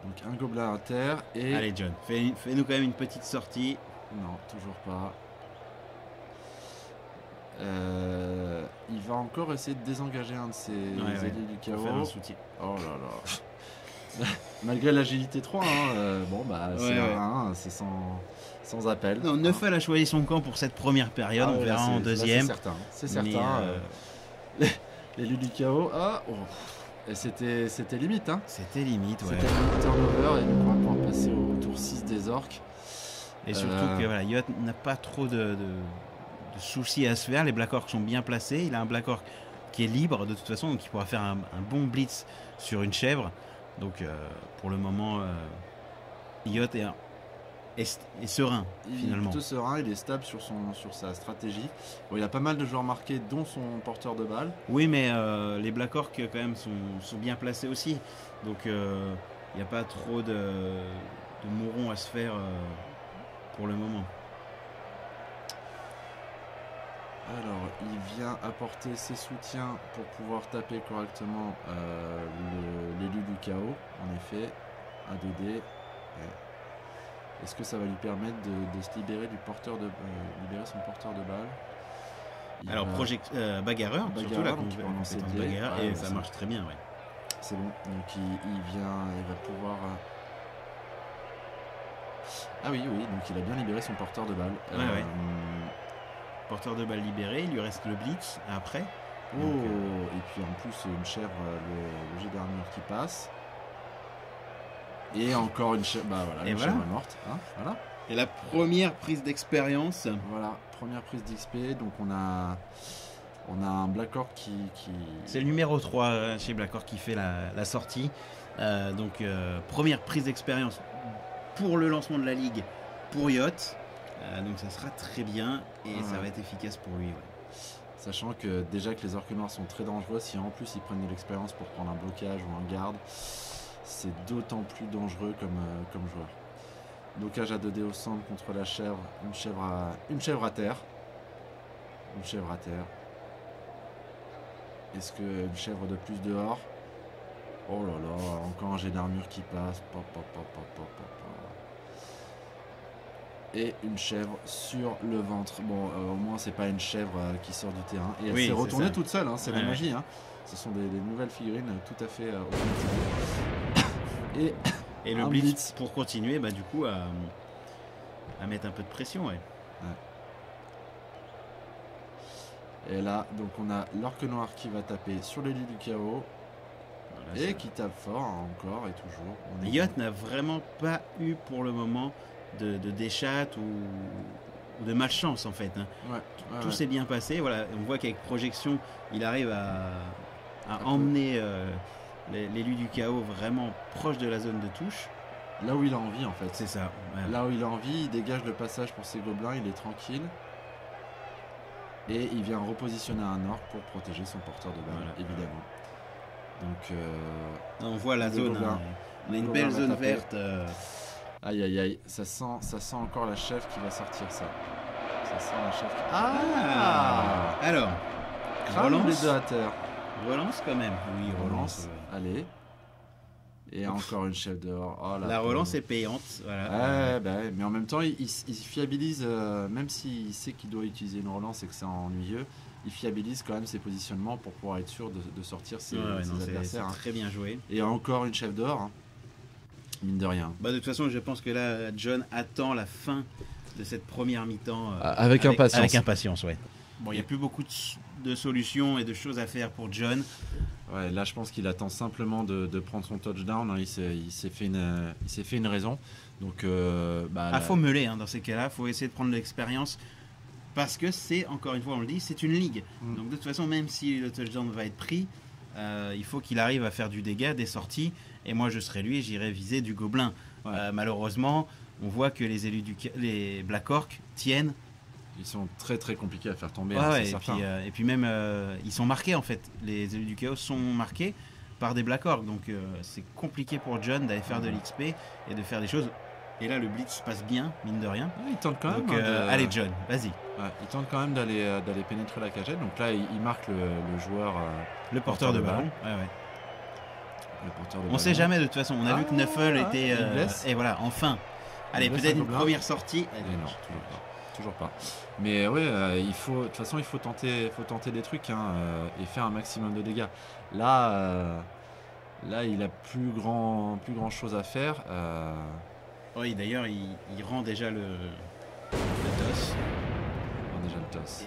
Donc un gobelin à terre et... Allez John, fais-nous quand même une petite sortie. Non, toujours pas. Il va encore essayer de désengager un de ses Ouais, alliés du Pour faire un chaos. soutien. Oh là là. Malgré l'agilité 3, hein, bon bah c'est Ouais. un, c'est sans appel. Non, Neufal a choisi son camp pour cette première période, Ah on ouais, verra là, en c'est deuxième. certain. C'est Mais, certain. L'élu du chaos. Ah, oh. Et c'était limite, hein. C'était limite, ouais. C'était limite turnover et donc on va pouvoir passer au tour 6 des orques. Et surtout que voilà, Yacht n'a pas trop de soucis à se faire. Les Black Orcs sont bien placés. Il a un Black Orc qui est libre de toute façon, donc il pourra faire un bon blitz sur une chèvre. Donc pour le moment, Yacht est serein Il est finalement. plutôt serein, il est stable sur sa stratégie. Bon, il a pas mal de joueurs marqués, dont son porteur de balle. Oui, mais les Black Orcs quand même sont bien placés aussi. Donc il n'y a pas trop de mourons à se faire pour le moment. Alors, il vient apporter ses soutiens pour pouvoir taper correctement l'élu du chaos, en effet, un 2D. Ouais. Est-ce que ça va lui permettre de se libérer du porteur libérer son porteur de balle? Alors, bagarreur, surtout la donc il peut en lancer compétence des. bagarre, Ouais, et ça marche très bien, ouais. C'est bon, donc il va pouvoir. Ah oui, donc il a bien libéré son porteur de balle. Ouais. Porteur de balle libéré, il lui reste le blitz après. Oh, et puis en plus une chèvre, le jet d'armure qui passe. Et encore une chèvre, bah voilà, chèvre est morte. Hein, voilà. Et la première prise d'expérience. Voilà, première prise d'XP, donc on a un Black Orc qui... C'est le numéro 3 chez Black Orc qui fait la sortie. Donc première prise d'expérience pour le lancement de la ligue pour Yacht. Donc ça sera très bien et ça va être efficace pour lui. Ouais. Sachant que déjà que les orques noirs sont très dangereux, si en plus ils prennent de l'expérience pour prendre un blocage ou un garde, c'est d'autant plus dangereux comme joueur. Blocage à 2D au centre contre la chèvre, une chèvre à terre. Une chèvre à terre. Est-ce qu'une chèvre de plus dehors? Oh là là, encore un jet d'armure qui passe. Et une chèvre sur le ventre. Bon, au moins c'est pas une chèvre qui sort du terrain. Et elle s'est retournée toute seule, hein, c'est la magie. Hein. Ce sont des nouvelles figurines tout à fait automatiques. Et le blitz pour continuer, bah, du coup, à mettre un peu de pression. Ouais. Et là, donc on a l'orque noir qui va taper sur le lit du chaos. Voilà, et qui tape fort encore et toujours. Yacht n'a vraiment pas eu pour le moment de déchat ou de malchance en fait. Hein. Tout s'est bien passé. Voilà, on voit qu'avec projection, il arrive à emmener l'élu du chaos vraiment proche de la zone de touche. Là où il a envie en fait. C'est ça. Ouais. Là où il a envie, il dégage le passage pour ses gobelins, il est tranquille. Et il vient repositionner un orc pour protéger son porteur de balle, évidemment. Donc, on voit la zone. Hein. On a une belle zone verte. Aïe aïe aïe, ça sent encore la chèvre qui va sortir ça. Ça sent la chèvre qui... Alors, relance les deux à terre. Relance quand même. Oui, relance. Allez. Et encore une chèvre dehors. Oh, la relance est payante. Voilà. Mais en même temps, il fiabilise, même s'il sait qu'il doit utiliser une relance et que c'est ennuyeux, il fiabilise quand même ses positionnements pour pouvoir être sûr de sortir ses adversaires. C'est très bien joué. Et encore une chèvre dehors, hein. Mine de rien. Bah, de toute façon, je pense que là, John attend la fin de cette première mi-temps avec impatience. Avec impatience, ouais. Bon, il n'y a plus beaucoup de solutions et de choses à faire pour John. Ouais, là, je pense qu'il attend simplement de prendre son touchdown. Hein. Il s'est fait une raison. Donc, faut meuler hein, dans ces cas-là. Il faut essayer de prendre de l'expérience. Parce que c'est, encore une fois, on le dit, c'est une ligue. Donc, de toute façon, même si le touchdown va être pris, il faut qu'il arrive à faire du dégât, des sorties. Et moi, je serai lui, j'irai viser du gobelin. Ouais. Malheureusement, on voit que les Black Orc tiennent. Ils sont très très compliqués à faire tomber. Et puis même, ils sont marqués en fait. Les élus du chaos sont marqués par des Black Orc. Donc c'est compliqué pour John d'aller faire de l'XP et de faire des choses. Et là, le blitz passe bien, mine de rien. Ouais, il tente quand même. Donc, allez John, vas-y. Ouais, il tente quand même d'aller pénétrer la cagette. Donc là, il marque le joueur. Le porteur de ballon. Ouais. On sait jamais de toute façon. On a vu que Nuffle était. Et voilà, enfin. Allez, peut-être une première sortie. Non, toujours pas. Mais ouais, de toute façon, il faut tenter des trucs et faire un maximum de dégâts. Là, il a plus grand chose à faire. Oui, d'ailleurs, il rend déjà le toss.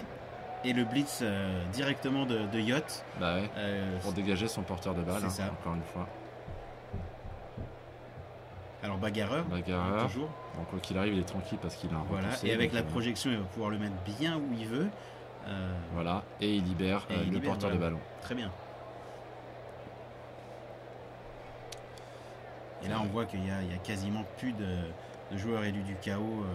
Et le blitz directement de Yacht. Bah ouais, pour dégager son porteur de balle, ça. Encore une fois. Alors bagarreur toujours. Donc quoi qu'il arrive, il est tranquille parce qu'il a un repoussé, et avec la projection, il va pouvoir le mettre bien où il veut. Voilà, et il libère le porteur de ballon. Très bien. Et là, on voit qu'il y a quasiment plus de joueurs élus du chaos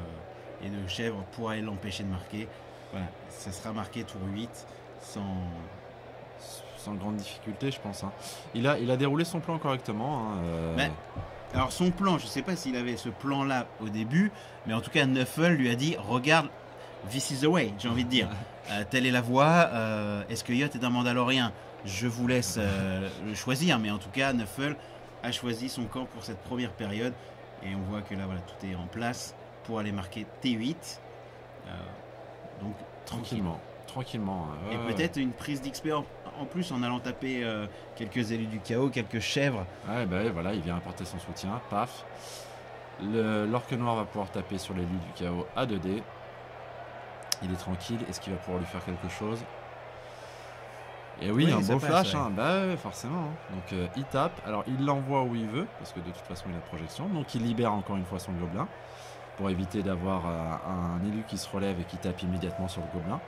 et de chèvres pour aller l'empêcher de marquer. Voilà, ça sera marqué tour 8 sans grande difficulté, je pense. Hein. Il a déroulé son plan correctement. Alors son plan, je ne sais pas s'il avait ce plan-là au début, mais en tout cas Nuffle lui a dit regarde this is the way, j'ai envie de dire. Telle est la voie. Est-ce que Yacht est un Mandalorien? Je vous laisse le choisir, mais en tout cas, Nuffle a choisi son camp pour cette première période. Et on voit que là, voilà, tout est en place pour aller marquer T8. Donc, Tranquillement. Et peut-être une prise d'XP en plus en allant taper quelques élus du chaos, quelques chèvres. Ouais, voilà, il vient apporter son soutien. Paf. L'orque noir va pouvoir taper sur l'élu du chaos à 2D. Il est tranquille. Est-ce qu'il va pouvoir lui faire quelque chose? Et oui, un beau flash, ouais. Forcément. Donc il tape. Alors il l'envoie où il veut, parce que de toute façon il a projection. Donc il libère encore une fois son gobelin, pour éviter d'avoir un élu qui se relève et qui tape immédiatement sur le gobelin.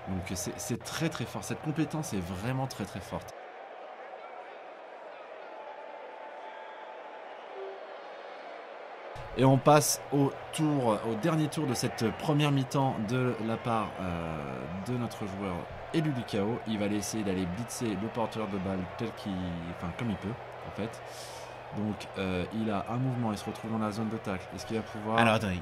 Donc c'est très très fort. Cette compétence est vraiment très très forte. Et on passe au dernier tour de cette première mi-temps de la part de notre joueur élu du chaos. Il va essayer d'aller blitzer le porteur de balle comme il peut en fait. Donc il a un mouvement, il se retrouve dans la zone de tacle. Est-ce qu'il va pouvoir... Alors attendez,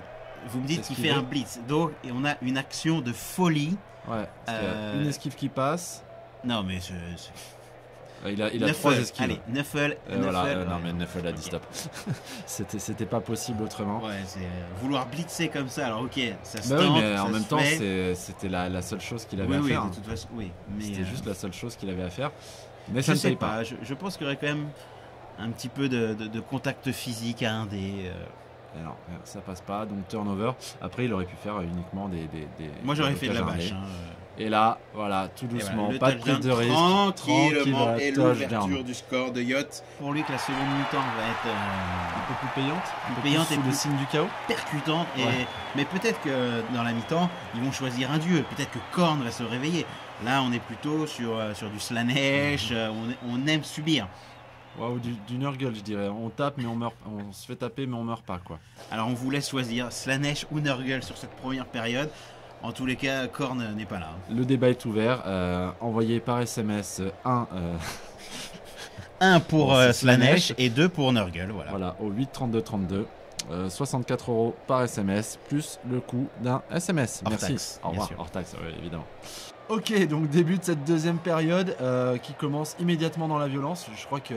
vous me dites qu'il fait un blitz, donc et on a une action de folie. Ouais, parce qu'il y a une esquive qui passe. Non mais il a 3 esquives. Allez, Nuffle. Non mais Nuffle a dit stop. C'était pas possible autrement. Ouais, c'est vouloir blitzer comme ça. Alors ok, ça se tente. Oui, mais en même temps, c'était la seule chose qu'il avait à faire. Oui, de toute façon, oui. C'était juste la seule chose qu'il avait à faire. Mais je ne sais pas. Je pense qu'il y aurait quand même un petit peu de contact physique à un des. Non, ça passe pas. Donc turnover. Après, il aurait pu faire uniquement des Moi, j'aurais fait de la bâche. Et là, voilà, tout doucement, voilà, pas de prise de risque. Tranquillement, et l'ouverture du score de Yacht. Pour lui que la seconde mi-temps va être un peu plus payante. Et le signe du chaos. Percutante. Ouais. Mais peut-être que dans la mi-temps, ils vont choisir un dieu. Peut-être que Khorne va se réveiller. Là, on est plutôt sur du Slaanesh. On aime subir. Ouais, ou du Nurgle, je dirais. On tape, mais on meurt. On se fait taper, mais on meurt pas, quoi. Alors, on vous laisse choisir Slaanesh ou Nurgle sur cette première période. En tous les cas, Khorne n'est pas là. Le débat est ouvert. Envoyé par SMS 1 pour Slaanesh et 2 pour Nurgle. Voilà, au 8 32 32. 64 € par SMS, plus le coût d'un SMS. Merci. Taxe, au revoir. Hors taxe, oui, évidemment. Ok, donc début de cette deuxième période qui commence immédiatement dans la violence. Je crois que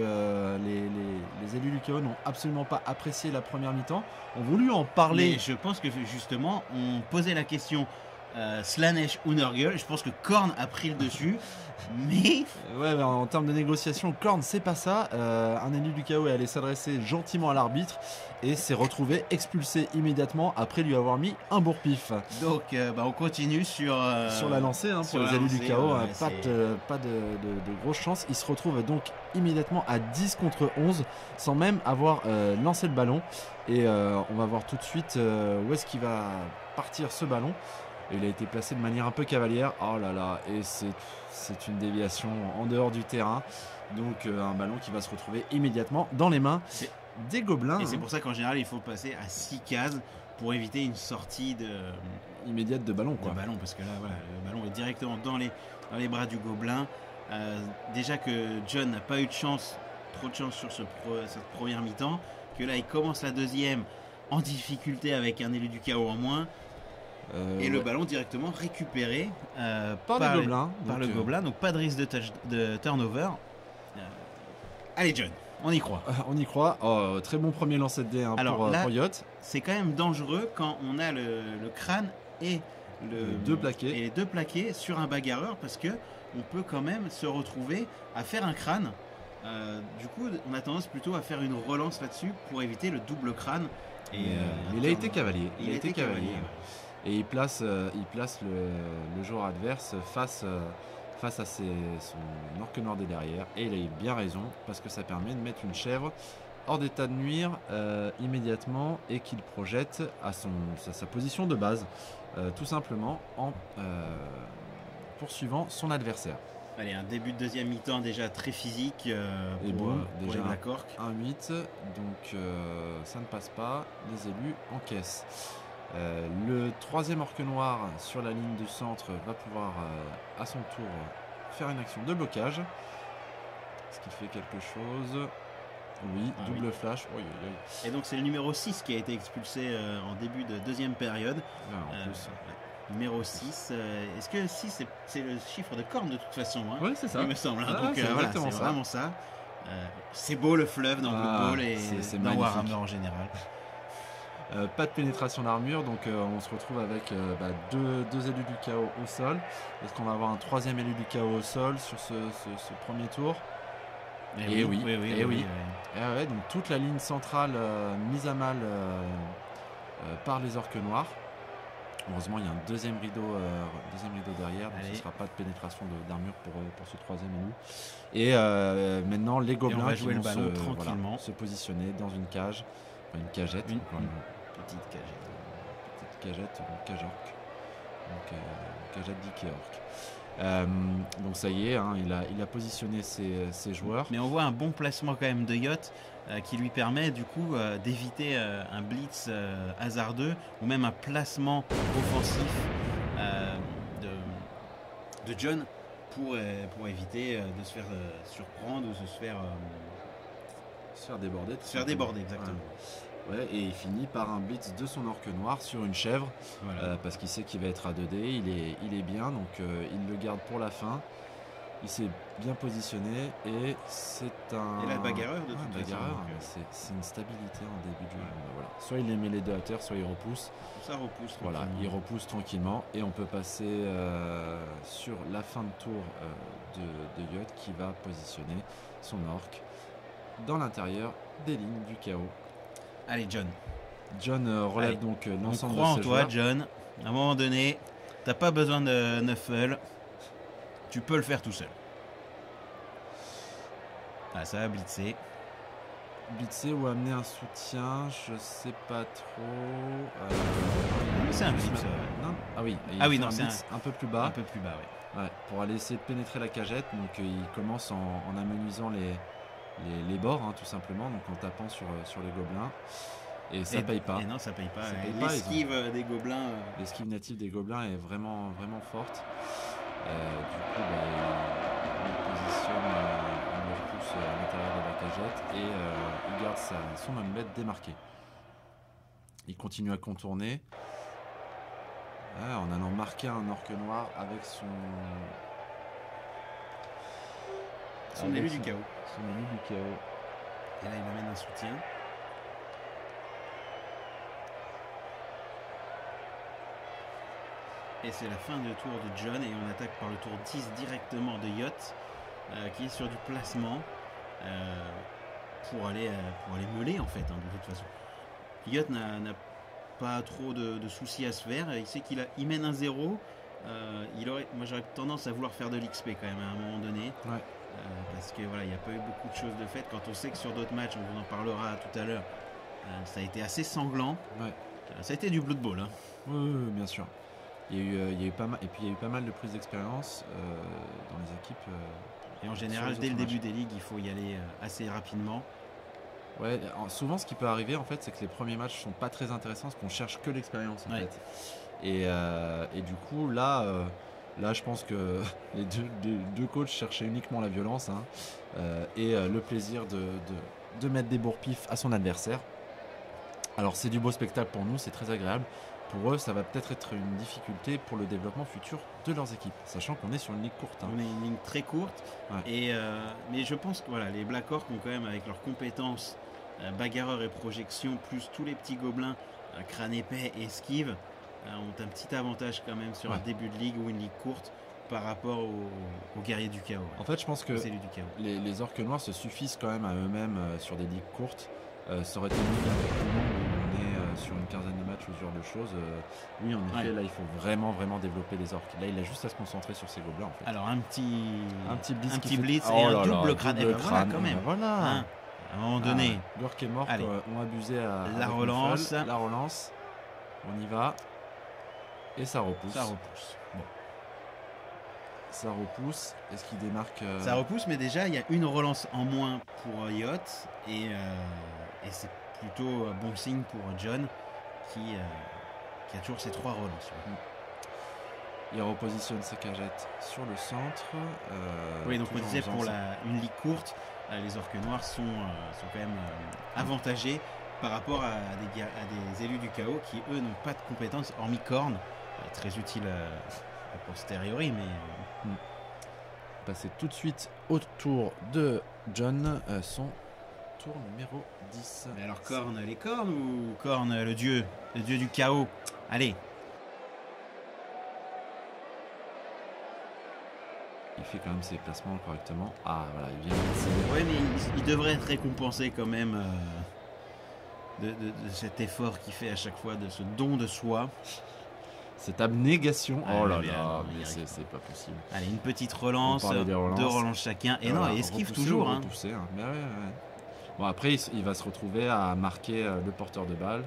les élus du chaos n'ont absolument pas apprécié la première mi-temps. Ont voulu en parler. Mais je pense que justement, on posait la question Slaanesh ou Nurgle. Je pense que Khorne a pris le dessus. Mais ouais, en termes de négociation, Khorne c'est pas ça. Un élu du chaos est allé s'adresser gentiment à l'arbitre et s'est retrouvé expulsé immédiatement après lui avoir mis un bourre-pif. Donc on continue sur la lancée pour les élus du chaos. Pas de grosse chance. Il se retrouve donc immédiatement à 10 contre 11 sans même avoir lancé le ballon. Et on va voir tout de suite où est-ce qu'il va partir ce ballon. Et il a été placé de manière un peu cavalière. Oh là là, et c'est une déviation en dehors du terrain. Donc un ballon qui va se retrouver immédiatement dans les mains des gobelins. Et c'est pour ça qu'en général, il faut passer à 6 cases pour éviter une sortie immédiate de ballon. Parce que là, voilà, le ballon est directement dans les bras du gobelin. Déjà que John n'a pas eu trop de chance sur cette première mi-temps, que là, il commence la deuxième en difficulté avec un élu du chaos en moins. Et le ballon directement récupéré par le gobelin, donc pas de risque de turnover. Allez John, on y croit. On y croit. Oh, très bon premier lancer de dés pour Yacht. C'est quand même dangereux quand on a le crâne et les deux plaqués sur un bagarreur, parce que on peut quand même se retrouver à faire un crâne. Du coup, on a tendance plutôt à faire une relance là-dessus pour éviter le double crâne. Il a été cavalier. Il a été cavalier. Et il place le joueur adverse face à son orque noir de derrière. Et il a bien raison, parce que ça permet de mettre une chèvre hors d'état de nuire immédiatement et qu'il projette à sa position de base, tout simplement en poursuivant son adversaire. Allez, un début de deuxième mi-temps déjà très physique pour déjà la Cork. 1-8, donc ça ne passe pas, les élus encaissent. Le troisième orque noir sur la ligne du centre va pouvoir à son tour faire une action de blocage. Est-ce qu'il fait quelque chose? Oui, double flash. Et donc c'est le numéro 6 qui a été expulsé en début de deuxième période. En plus. Numéro 6. Est-ce que 6 c'est le chiffre de corne de toute façon, hein, Oui, c'est ça. il me semble. Hein. Ah, Donc c'est voilà, exactement c'est ça. vraiment ça. C'est beau le fleuve dans Blood Bowl et c'est dans magnifique. Warhammer en général. Pas de pénétration d'armure, donc on se retrouve avec deux élus du chaos au sol. Est-ce qu'on va avoir un troisième élu du chaos au sol sur ce premier tour? Et oui. Ah ouais, donc toute la ligne centrale mise à mal par les orques noirs. Heureusement, il y a un deuxième rideau derrière, donc ce ne sera pas de pénétration d'armure pour ce troisième élu. Et maintenant, les gobelins qui vont se positionner dans une cage, enfin une cagette, une petite cagette. Une cage orque. Donc, cagette d'Ikea orque. Donc ça y est, hein, il a positionné ses joueurs. Mais on voit un bon placement quand même de Yacht qui lui permet du coup d'éviter un blitz hasardeux ou même un placement offensif de John pour éviter de se faire surprendre ou de se faire déborder. Exactement. Ouais, et il finit par un blitz de son orque noir sur une chèvre, parce qu'il sait qu'il va être à 2D, il est bien, donc il le garde pour la fin. Il s'est bien positionné et c'est un... Et la bagarreur de toute façon. C'est une stabilité en début de jeu. Voilà. Soit il les met les deux à terre, soit il repousse. Ça repousse. Voilà, il repousse tranquillement et on peut passer sur la fin de tour de Yacht qui va positionner son orque dans l'intérieur des lignes du chaos. Allez, John relève donc l'ensemble de ses joueurs. On croit en toi, John. À un moment donné, t'as pas besoin de Nuffle. Tu peux le faire tout seul. Ah, ça va blitzer. Blitzer ou amener un soutien, je sais pas trop. C'est un blitz. Non. Ah oui, non, c'est un peu plus bas. Un peu plus bas, oui. Ouais, pour aller essayer de pénétrer la cagette. Donc il commence en amenuisant les bords, hein, tout simplement, donc en tapant sur les gobelins. Et ça paye pas. Et non, ça paye pas. L'esquive des gobelins. L'esquive native des gobelins est vraiment, vraiment forte. Du coup, il positionne, il le repousse à l'intérieur de la cagette et il garde son omelette démarquée. Il continue à contourner. En allant marquer un orque noir avec son élu du chaos. Son élu du chaos. Et là, il amène un soutien. Et c'est la fin de tour de John et on attaque par le tour 10 directement de Yacht qui est sur du placement pour aller meuler en fait, hein, de toute façon. Yacht n'a pas trop de soucis à se faire, il sait qu'il mène un 0. Moi j'aurais tendance à vouloir faire de l'XP quand même à un moment donné. Ouais. Parce que voilà, il n'y a pas eu beaucoup de choses de fait. Quand on sait que sur d'autres matchs, on vous en parlera tout à l'heure, ça a été assez sanglant. Ouais. Ça a été du Blood Bowl. Hein. Oui, bien sûr. Il y a eu pas mal, et puis il y a eu pas mal de prises d'expérience dans les équipes. Et en général, dès le début des ligues, il faut y aller assez rapidement. Ouais, souvent ce qui peut arriver en fait, c'est que les premiers matchs sont pas très intéressants parce qu'on cherche que l'expérience en fait. Et du coup là, je pense que les deux coachs cherchaient uniquement la violence, hein, et le plaisir de mettre des bourre-pifs à son adversaire. Alors c'est du beau spectacle pour nous, c'est très agréable. Pour eux, ça va peut-être être une difficulté pour le développement futur de leurs équipes, sachant qu'on est sur une ligue courte. Hein. On est une ligne très courte, mais je pense que les Black Orcs ont quand même, avec leurs compétences bagarreur et projection, plus tous les petits gobelins crâne épais et esquive, ont un petit avantage quand même sur un début de ligue ou une ligue courte par rapport aux guerriers du chaos. En fait, je pense que les orques noirs se suffisent quand même à eux-mêmes sur des ligues courtes. Ça aurait été une ligue un peu plus longue où on est sur une quinzaine de matchs ou ce genre de choses. Oui, en effet, là, il faut vraiment développer les orques. Là, il a juste à se concentrer sur ses gobelins. En fait. Alors, un petit blitz et un double crâne. Voilà, quand même. Voilà. Hein, à un moment donné. Gork et Mork ont abusé à la relance. La relance. On y va. Et ça repousse. Bon. Ça repousse. Est-ce qu'il démarque Ça repousse, mais déjà, il y a une relance en moins pour Yacht. Et c'est plutôt bon signe pour John qui a toujours ses 3 relances. Il repositionne ses cagettes sur le centre. Oui, donc on disait pour une ligue courte, les orques noirs sont quand même avantagés par rapport à des élus du chaos qui, eux, n'ont pas de compétences, hormis Korn, très utile a posteriori, mais Passer tout de suite au tour de John, son tour numéro 10. mais alors Korn les cornes ou Korn le dieu du chaos? Allez, Il fait quand même ses placements correctement. Ah voilà, il vient de ouais, mais il devrait être récompensé quand même de cet effort qu'il fait à chaque fois, de ce don de soi. cette abnégation. Ah, Oh là mais là, il mais y arrive c'est pas possible. Allez, une petite relance, On parlait des relances. 2 relances chacun, et Voilà, non, il esquive repousser toujours. ou Hein. repousser, hein. Mais ouais. Bon après il va se retrouver à marquer le porteur de balle.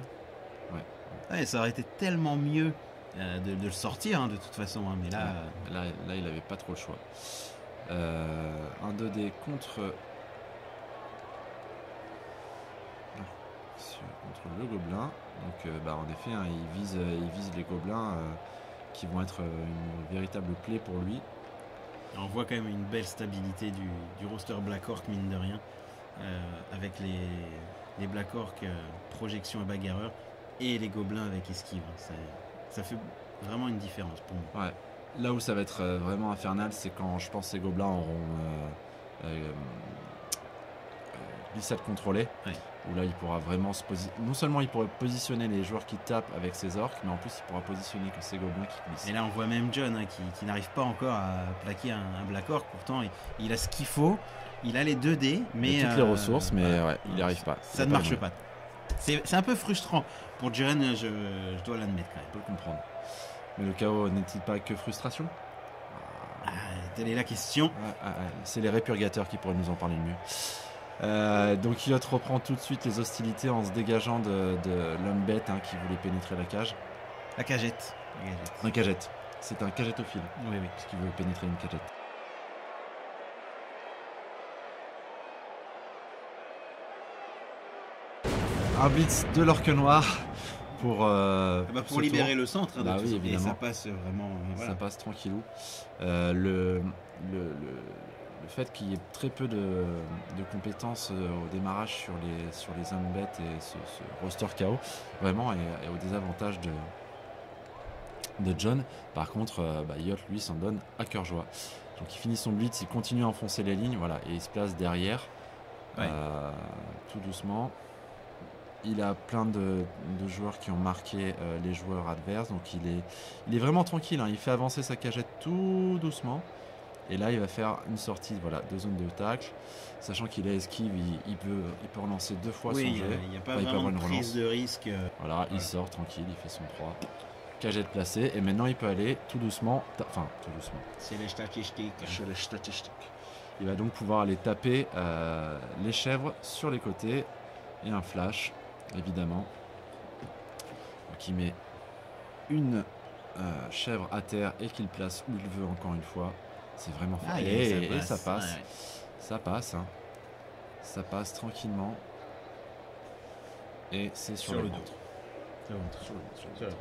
Ouais, ça aurait été tellement mieux de le sortir hein, de toute façon, hein, mais là, Là il avait pas trop le choix. Un 2D contre le gobelin. Donc en effet hein, il vise les gobelins qui vont être une véritable plaie pour lui. on voit quand même une belle stabilité du roster Black Orc, mine de rien, avec les Black Orc projection et bagarreur, et les gobelins avec esquive. Ça fait vraiment une différence pour moi. Ouais. Là où ça va être vraiment infernal, c'est quand je pense que ces gobelins auront glissade contrôlée. Ouais. Où là il pourra vraiment non seulement il pourra positionner les joueurs qui tapent avec ses orques, mais en plus il pourra positionner que ces gobelins qui glissent. Et là on voit même John hein, qui n'arrive pas encore à plaquer un Black Orc, pourtant il a ce qu'il faut, il a les 2D, mais il a toutes les ressources, mais voilà. ouais, il n'y arrive pas. Ça ne marche pas. C'est un peu frustrant pour John, je dois l'admettre quand même. On peut le comprendre. Mais le chaos n'est-il pas que frustration? Telle est la question. C'est les répurgateurs qui pourraient nous en parler le mieux. Donc Yot reprend tout de suite les hostilités en se dégageant de l'homme bête hein, qui voulait pénétrer la cage. La cagette. Un cagette. C'est un cagetophile. Oui. Parce qu'il veut pénétrer une cagette. Un blitz de l'orque noir pour libérer le centre. Hein, bah oui, et évidemment. ça passe vraiment. Voilà. Ça passe tranquillou. Le fait qu'il y ait très peu de compétences au démarrage sur les hommes bêtes et ce roster KO vraiment est au désavantage de John. Par contre, Yot lui s'en donne à cœur joie. Donc il finit son blitz, il continue à enfoncer les lignes, voilà, et il se place derrière, tout doucement. Il a plein de joueurs qui ont marqué les joueurs adverses, donc il est vraiment tranquille, hein. Il fait avancer sa cagette tout doucement. Et là, il va faire une sortie de zone de tacle. Sachant qu'il est esquive, il peut relancer 2 fois son jet. Il n'y a pas vraiment de prise de risque. Voilà, il sort tranquille, il fait son 3. Cagette placée. Et maintenant, il peut aller tout doucement. Tout doucement. C'est les statistiques. Il va donc pouvoir aller taper les chèvres sur les côtés. Et un flash, évidemment. Donc, il met une chèvre à terre et qu'il place où il veut encore une fois. C'est vraiment fort. Et ça passe. Ouais. Ça passe. Hein. Ça passe tranquillement. Et c'est sur le ventre. Sur le ventre.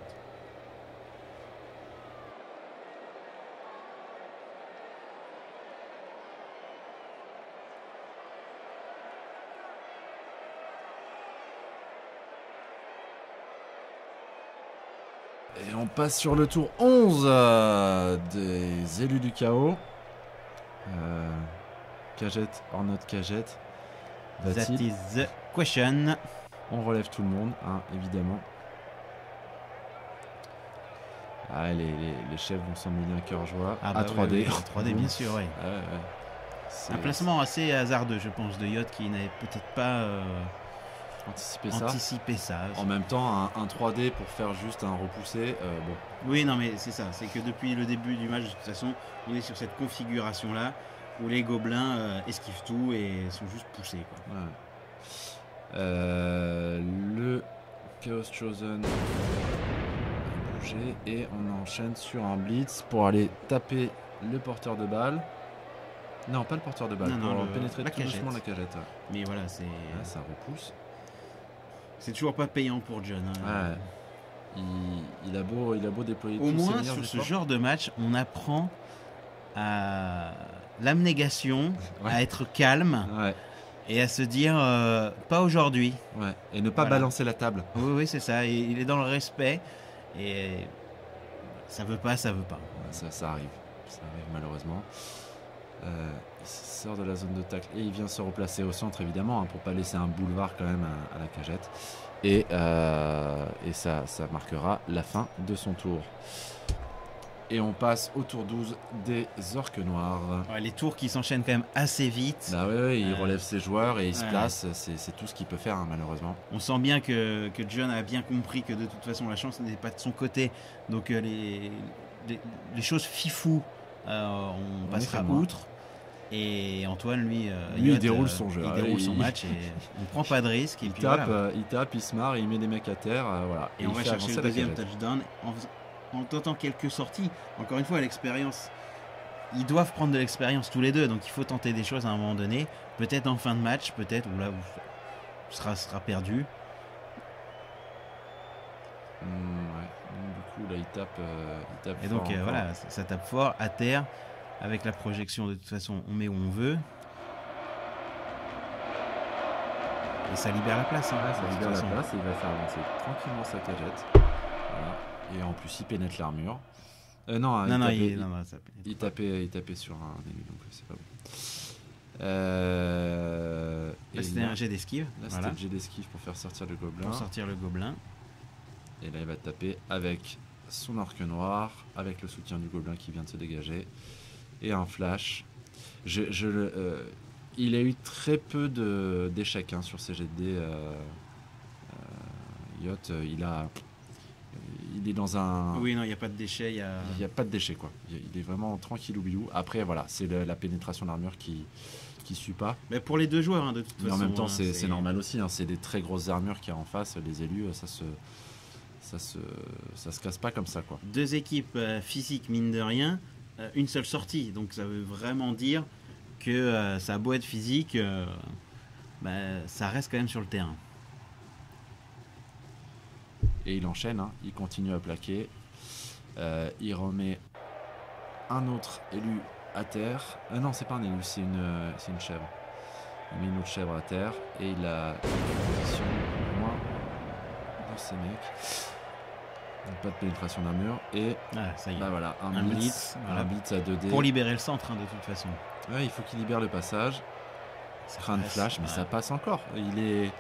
Et on passe sur le tour 11 des élus du chaos. Cagette or not cagette. That is the question. On relève tout le monde, hein, évidemment. Les chefs vont s'en mêler un cœur joie. À 3D. 3D, bien sûr, oui. Un placement assez hasardeux, je pense, de Yot qui n'avait peut-être pas anticipé ça. En même temps, un 3D pour faire juste un repoussé, bon. Oui, non, mais c'est ça. C'est que depuis le début du match, de toute façon, on est sur cette configuration-là où les gobelins esquivent tout et sont juste poussés, quoi. Ouais. Le Chaos Chosen a bougé et on enchaîne sur un blitz pour aller taper le porteur de balle. Non, pas le porteur de balle, pour pénétrer tout doucement la cagette. Mais voilà, c'est... ça repousse. C'est toujours pas payant pour John. Hein. Ouais. Il a beau déployer au moins sur ce genre de match, on apprend à l'abnégation, à être calme et à se dire pas aujourd'hui. Ouais. Et ne pas balancer la table. Oui, c'est ça. Il est dans le respect et Ça veut pas, ça veut pas. Ça arrive malheureusement. Il sort de la zone de tacle et il vient se replacer au centre évidemment, hein, pour pas laisser un boulevard quand même à la cagette. Et ça marquera la fin de son tour. Et on passe au tour 12 des Orques Noirs. Ouais, les tours qui s'enchaînent quand même assez vite. Bah ouais, il relève ses joueurs et il se place. C'est tout ce qu'il peut faire, hein, malheureusement. On sent bien que John a bien compris que de toute façon la chance n'est pas de son côté. Donc les choses fifou, on passera outre. Et Antoine, lui il déroule son jeu. Il déroule son match et on prend pas de risque. Il tape, il se marre, il met des mecs à terre. Voilà. Et on va chercher le deuxième touchdown en tentant quelques sorties. Encore une fois, l'expérience. Ils doivent prendre de l'expérience tous les deux. Donc il faut tenter des choses à un moment donné. Peut-être en fin de match, peut-être où là où sera perdu. Du coup, là, il tape et donc voilà, ça tape fort à terre. Avec la projection, de toute façon, on met où on veut. Et ça libère la place. Hein, ça libère la place et il va faire avancer tranquillement sa cagette. Voilà. Et en plus, il pénètre l'armure. Il tapait sur un élu, donc c'est pas bon. C'était un jet d'esquive. Là, c'était le jet d'esquive pour faire sortir le gobelin. Et là, il va taper avec son orque noir, avec le soutien du gobelin qui vient de se dégager. Et un flash. Il a eu très peu d'échecs, hein, sur ces jets de dés. Yacht, il est dans un... Oui, non, il n'y a pas de déchets. Il n'y a pas de déchets, quoi. Il est vraiment tranquillou bilou. Après, voilà, c'est la pénétration d'armure qui suit pas. Mais pour les deux joueurs, hein, de toute façon. Mais en même temps, c'est normal aussi. Hein, c'est des très grosses armures qu'il y a en face. Les élus, ça se casse pas comme ça, quoi. Deux équipes physiques, mine de rien. Une seule sortie, donc ça veut vraiment dire que ça a beau être physique, ça reste quand même sur le terrain. Et il enchaîne, hein, il continue à plaquer, il remet un autre élu à terre. Non, c'est pas un élu, c'est une chèvre. Il met une autre chèvre à terre et il a une position moins dans ces mecs. Pas de pénétration d'armure et ça y est. Voilà, un blitz à 2D pour libérer le centre, hein, de toute façon. Ouais, il faut qu'il libère le passage. Craint de flash, mais ça passe encore. Il est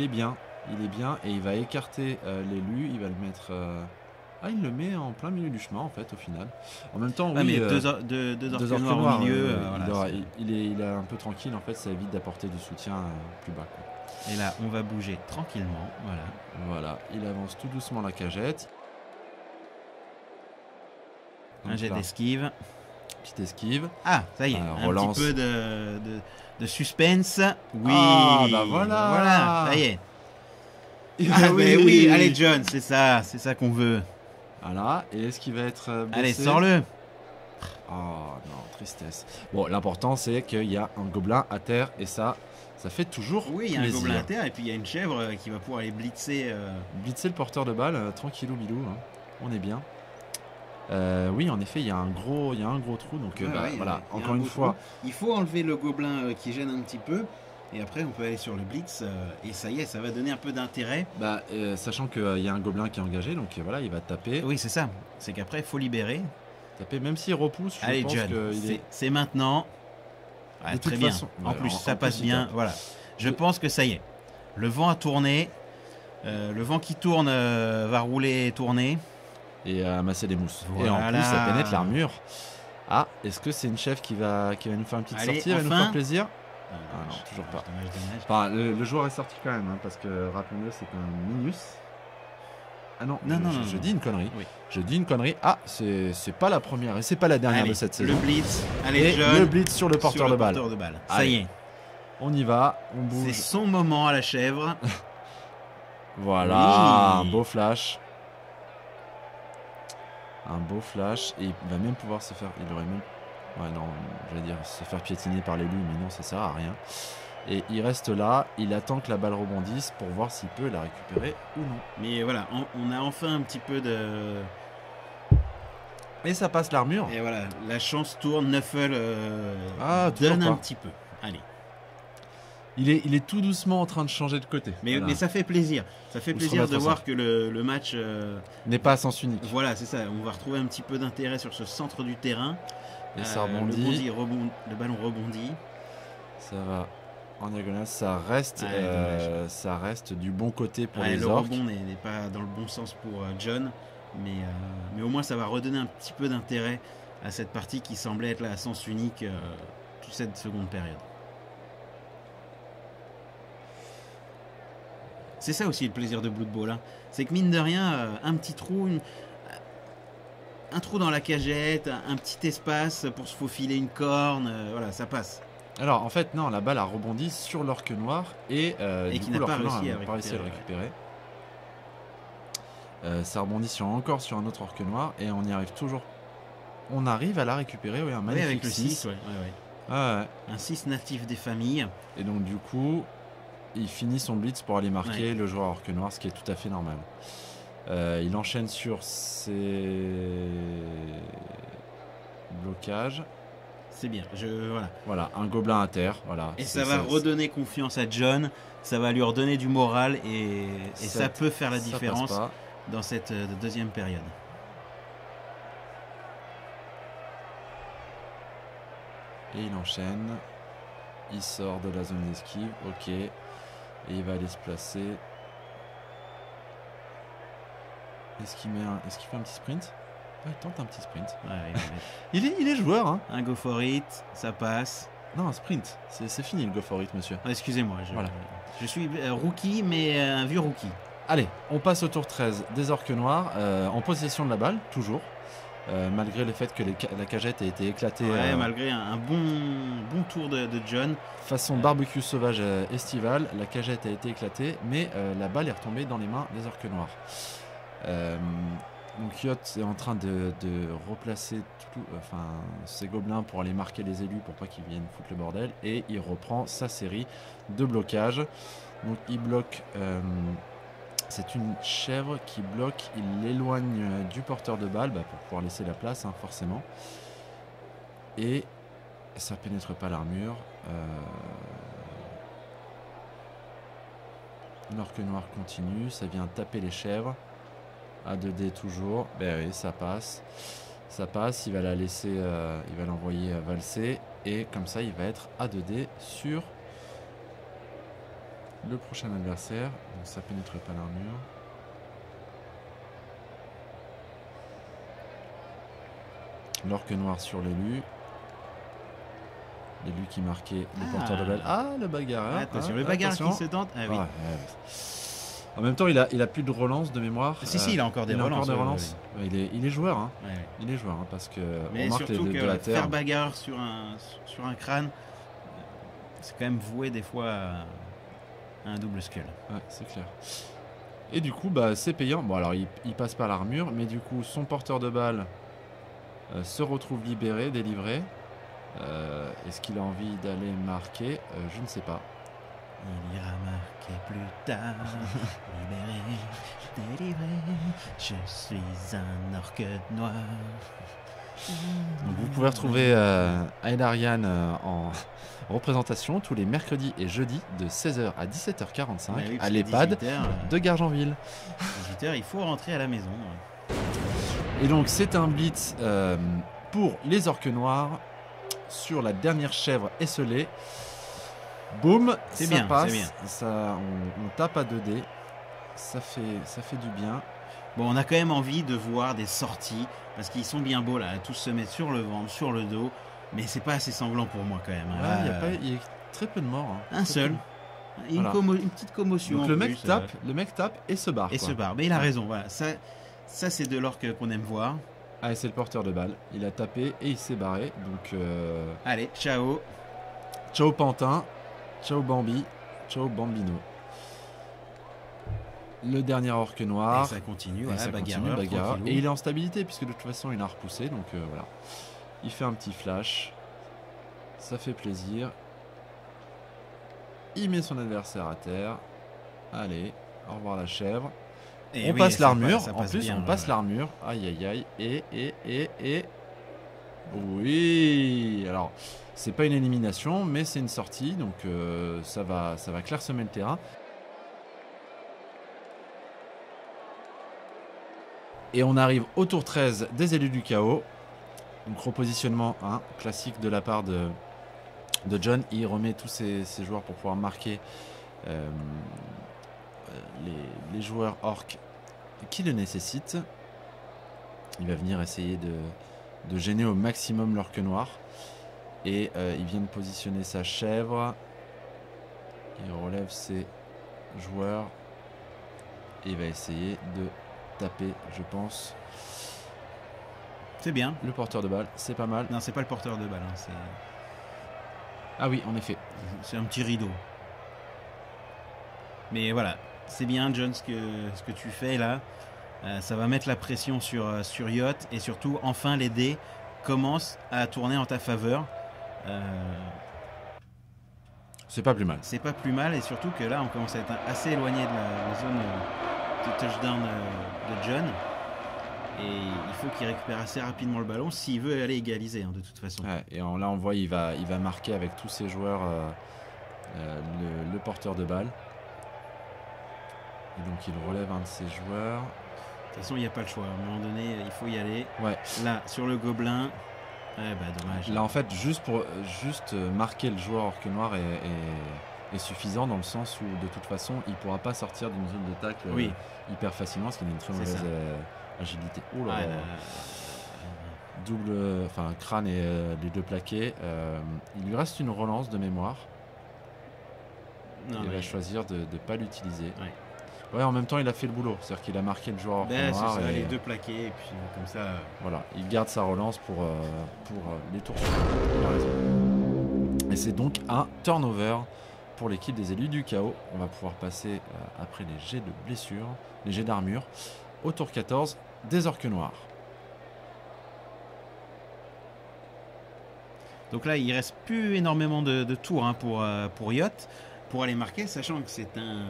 bien, et il va écarter l'élu. Il va le mettre. Il le met en plein milieu du chemin, en fait, au final. En même temps, mais deux orques noirs au milieu. Il est un peu tranquille, en fait. Ça évite d'apporter du soutien plus bas, quoi. Et là, on va bouger tranquillement. Voilà, il avance tout doucement la cagette. Donc un jet d'esquive. Petite esquive. Ah, ça y est, un relance. Petit peu de suspense. Oui, voilà, ça y est. Oui, allez John, c'est ça qu'on veut. Voilà, et est-ce qu'il va être blessé ? Allez, sors-le. Oh non, tristesse. Bon, l'important c'est qu'il y a un gobelin à terre et ça fait toujours plaisir. Oui, il y a un gobelin à terre et puis il y a une chèvre qui va pouvoir aller blitzer. Blitzer le porteur de balle, tranquillou bilou, hein. On est bien. Oui, en effet, il y a un gros trou, donc voilà, encore une fois. Il faut enlever le gobelin qui gêne un petit peu. Et après, on peut aller sur le blitz et ça y est, ça va donner un peu d'intérêt. Sachant qu'il y a un gobelin qui est engagé, donc voilà, il va taper. Oui, c'est ça. C'est qu'après, il faut libérer. Taper, même s'il repousse, allez, pense John, c'est maintenant. De très toute bien. Façon, en plus, ça passe bien. Voilà. Je pense que ça y est. Le vent a tourné. Le vent qui tourne va rouler et tourner. Et amasser des mousses. Voilà. Et en plus, ça pénètre l'armure. Ah, est-ce que c'est une chef qui va nous faire une petite sortie, elle va nous faire plaisir ? Non, toujours pas. Dommage. Enfin, le joueur est sorti quand même, hein, parce que, rappelons-le, c'est un Minus. Ah non, je dis une connerie. Oui. Je dis une connerie. Ah, c'est pas la première et c'est pas la dernière de cette saison. Le blitz. Allez, John, le blitz sur le porteur de balle. Ça y est. On y va, on bouge. C'est son moment à la chèvre. Voilà, oui. Un beau flash. Et il va même pouvoir se faire. Il aurait même. Ouais, non, j'allais dire se faire piétiner par l'élu, mais non, ça sert à rien. Et il reste là, il attend que la balle rebondisse pour voir s'il peut la récupérer ou non. Mais voilà, on a enfin un petit peu de. Et ça passe l'armure. Et voilà, la chance tourne, Nuffle donne un petit peu. Allez. il est tout doucement en train de changer de côté. Mais ça fait plaisir. Ça fait plaisir de voir que le match n'est pas à sens unique. Voilà, c'est ça. On va retrouver un petit peu d'intérêt sur ce centre du terrain. Et ça rebondit. Le ballon rebondit. Ça va en diagonale. Ça reste du bon côté pour les Orques. Le rebond n'est pas dans le bon sens pour John. Mais au moins, ça va redonner un petit peu d'intérêt à cette partie qui semblait être là à sens unique toute cette seconde période. C'est ça aussi le plaisir de Blood Bowl. Hein. C'est que mine de rien, un petit trou, un trou dans la cagette, un petit espace pour se faufiler une corne, voilà, ça passe. Alors en fait, non, la balle a rebondi sur l'orque noir et du qui coup, n'a pas l'orque noir réussi n'a pas réussi à le récupérer. Ça rebondit encore sur un autre orque noir et on y arrive toujours. On arrive à la récupérer, oui, un magnifique avec le 6. Ouais. Ah ouais. Un 6 natif des familles. Et donc du coup, il finit son blitz pour aller marquer le joueur orque noir, ce qui est tout à fait normal. Il enchaîne sur ses blocages. C'est bien. Voilà, un gobelin à terre. Voilà. Et ça va redonner confiance à John. Ça va lui redonner du moral et ça peut faire la différence dans cette deuxième période. Et il enchaîne. Il sort de la zone d'esquive. Ok. Et il va aller se placer. Est-ce qu'il fait un petit sprint? Il tente un petit sprint. Ouais, il est joueur. Hein. Un go for it, ça passe. Non, un sprint. C'est fini le go for it, monsieur. Excusez-moi. Je suis rookie, mais un vieux rookie. Allez, on passe au tour 13 des Orques Noirs. En possession de la balle, toujours. Malgré le fait que la cagette ait été éclatée. Malgré un bon tour de John. Façon barbecue sauvage estival, la cagette a été éclatée, mais la balle est retombée dans les mains des Orques Noirs. Donc Yacht est en train de replacer ses gobelins pour aller marquer les élus pour pas qu'ils viennent foutre le bordel, et il reprend sa série de blocages. Donc il bloque, c'est une chèvre qui bloque, il l'éloigne du porteur de balle pour pouvoir laisser la place, forcément, et ça pénètre pas l'armure. L'orque noir continue, ça vient taper les chèvres. A2D toujours, oui, ça passe, il va la laisser, il va l'envoyer valser, et comme ça il va être A2D sur le prochain adversaire. Donc ça pénètre pas l'armure. L'orque noir sur l'élu qui marquait le porteur de balle. Le bagarreur. Attention, le bagarreur qui se tente. Oui. En même temps, il a plus de relance de mémoire. Si, il a encore des relances. Il est joueur. Ouais. Il est joueur parce que mais on marque surtout de la terre. Faire bagarre sur un crâne, c'est quand même voué des fois à un double skull. Ouais, c'est clair. Et du coup, c'est payant. Bon, alors il passe pas l'armure, mais du coup, son porteur de balle se retrouve délivré. Est-ce qu'il a envie d'aller marquer? Je ne sais pas. Il ira marquer plus tard. Libéré, délivré, je suis un orque noir. Donc vous pouvez retrouver Aelarian en représentation tous les mercredis et jeudis de 16h à 17h45 à l'EHPAD de Gargenville. 18h, il faut rentrer à la maison. Et donc c'est un blitz pour les orques noirs sur la dernière chèvre esselée. Boum, ça passe, c'est bien. On tape à 2D, ça fait du bien. Bon, on a quand même envie de voir des sorties, parce qu'ils sont bien beaux là, tous se mettre sur le ventre, sur le dos, mais c'est pas assez sanglant pour moi quand même. Il y a très peu de morts. Un seul. Une petite commotion. Donc le mec tape et se barre. Mais il a raison, voilà. Ça c'est de l'orque qu'on aime voir. Ah, et c'est le porteur de balle. Il a tapé et il s'est barré. Donc allez, ciao. Ciao Pantin. Ciao Bambi, ciao Bambino. Le dernier orque noir. Et ça continue, bagarre. Et il est en stabilité puisque de toute façon il a repoussé. Donc voilà. Il fait un petit flash. Ça fait plaisir. Il met son adversaire à terre. Allez, au revoir la chèvre. Et passe l'armure. Ça en plus, bien, on passe l'armure. Aïe aïe aïe. Et. Oui, alors c'est pas une élimination, mais c'est une sortie, donc ça va clairsemer le terrain. Et on arrive au tour 13 des élus du chaos. Donc repositionnement classique de la part de John. Il remet tous ses joueurs pour pouvoir marquer les joueurs orques qui le nécessitent. Il va venir essayer de gêner au maximum l'orque noir. Et il vient de positionner sa chèvre. Il relève ses joueurs. Et il va essayer de taper, je pense. C'est bien. Le porteur de balle, c'est pas mal. Non, c'est pas le porteur de balle. Ah oui, en effet. C'est un petit rideau. Mais voilà, c'est bien, John, ce que tu fais là. Ça va mettre la pression sur Yacht. Et surtout, enfin, les dés commencent à tourner en ta faveur. C'est pas plus mal. C'est pas plus mal. Et surtout que là, on commence à être assez éloigné de la zone de touchdown de John. Et il faut qu'il récupère assez rapidement le ballon s'il veut aller égaliser, de toute façon. Ouais, et là, on voit il va marquer avec tous ses joueurs le porteur de balle. Et donc, il relève un de ses joueurs. De toute façon, il n'y a pas le choix. À un moment donné, il faut y aller. Ouais. Là, sur le gobelin. Dommage. Là, en fait, juste marquer le joueur orque noir est suffisant dans le sens où, de toute façon, il ne pourra pas sortir d'une zone de tacle hyper facilement parce qu'il a une très mauvaise agilité. Oh là là. Double, crâne et les deux plaqués. Il lui reste une relance de mémoire. Il va choisir de ne pas l'utiliser. Ouais, en même temps, il a fait le boulot. C'est-à-dire qu'il a marqué le joueur orque noir. Les deux plaqués, et puis comme ça. Voilà, il garde sa relance pour les tours suivants. Il a raison. Et c'est donc un turnover pour l'équipe des élus du chaos. On va pouvoir passer, après les jets de blessure, les jets d'armure, au tour 14 des orques noirs. Donc là, il reste plus énormément de tours pour Yacht pour aller marquer, sachant que c'est un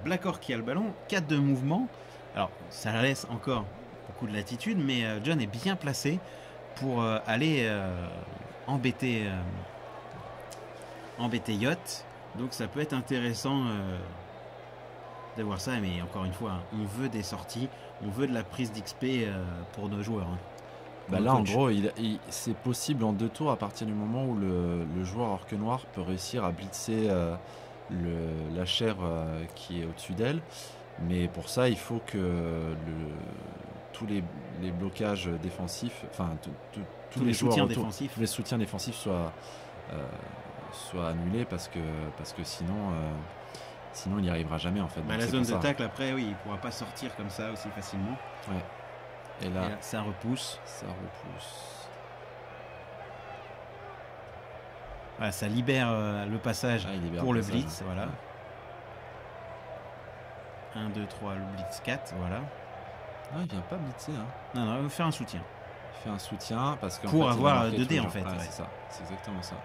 Black Orc qui a le ballon, 4 de mouvement. Alors, ça laisse encore beaucoup de latitude, mais John est bien placé pour aller embêter Yacht. Donc ça peut être intéressant de voir ça, mais encore une fois, on veut des sorties, on veut de la prise d'XP pour nos joueurs. Là, en gros, c'est possible en 2 tours à partir du moment où le joueur orque noir peut réussir à blitzer la chèvre qui est au-dessus d'elle. Mais pour ça, il faut que tous les blocages défensifs, tous les soutiens autour, défensifs, tous les soutiens défensifs soient annulés parce que sinon il n'y arrivera jamais en fait. La zone de tacle après, il ne pourra pas sortir comme ça aussi facilement. Ouais. Et là, ça repousse. Voilà, ça libère le passage pour le blitz. Voilà. 1, 2, 3, le blitz 4. Voilà. Non, il vient pas blitzer. Non, il veut faire un soutien. Il fait un soutien parce que pour avoir 2 dés en fait. C'est ça, c'est exactement ça.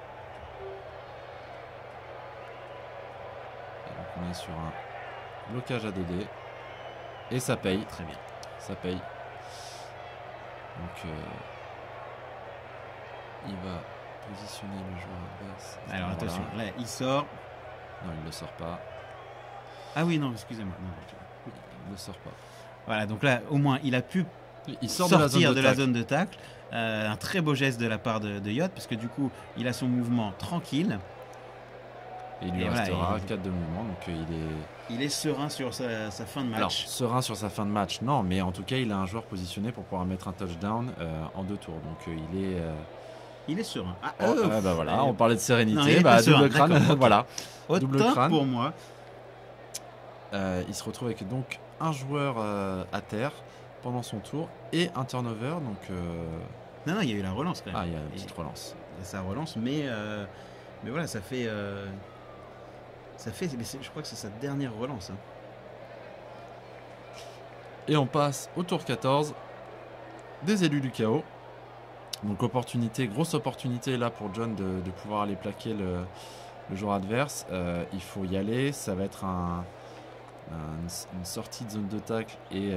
Et donc on est sur un blocage à 2 dés. Et ça paye. Très bien. Ça paye. Donc il va positionner le joueur adverse. Alors attention, là il sort. Non, il ne le sort pas. Ah oui, non, excusez-moi. Non, il ne le sort pas. Voilà, donc là au moins il a pu sortir de la zone de tacle. Un très beau geste de la part de Yacht, parce que du coup il a son mouvement tranquille. Et il lui restera 4 de mouvement, donc il est serein sur sa fin de match. Alors, serein sur sa fin de match, non, mais en tout cas, il a un joueur positionné pour pouvoir mettre un touchdown en 2 tours. Donc, il est serein. Voilà, on parlait de sérénité. Non, double crâne, okay. Voilà. Double crâne pour moi. Il se retrouve avec donc un joueur à terre pendant son tour et un turnover. Donc, Non, il y a eu la relance quand même. Il y a une petite relance. Il y a sa relance, mais voilà, ça fait, je crois que c'est sa dernière relance. Et on passe au tour 14 des élus du chaos. Donc grosse opportunité là pour John de pouvoir aller plaquer le joueur adverse. Il faut y aller, ça va être une sortie de zone de tacle et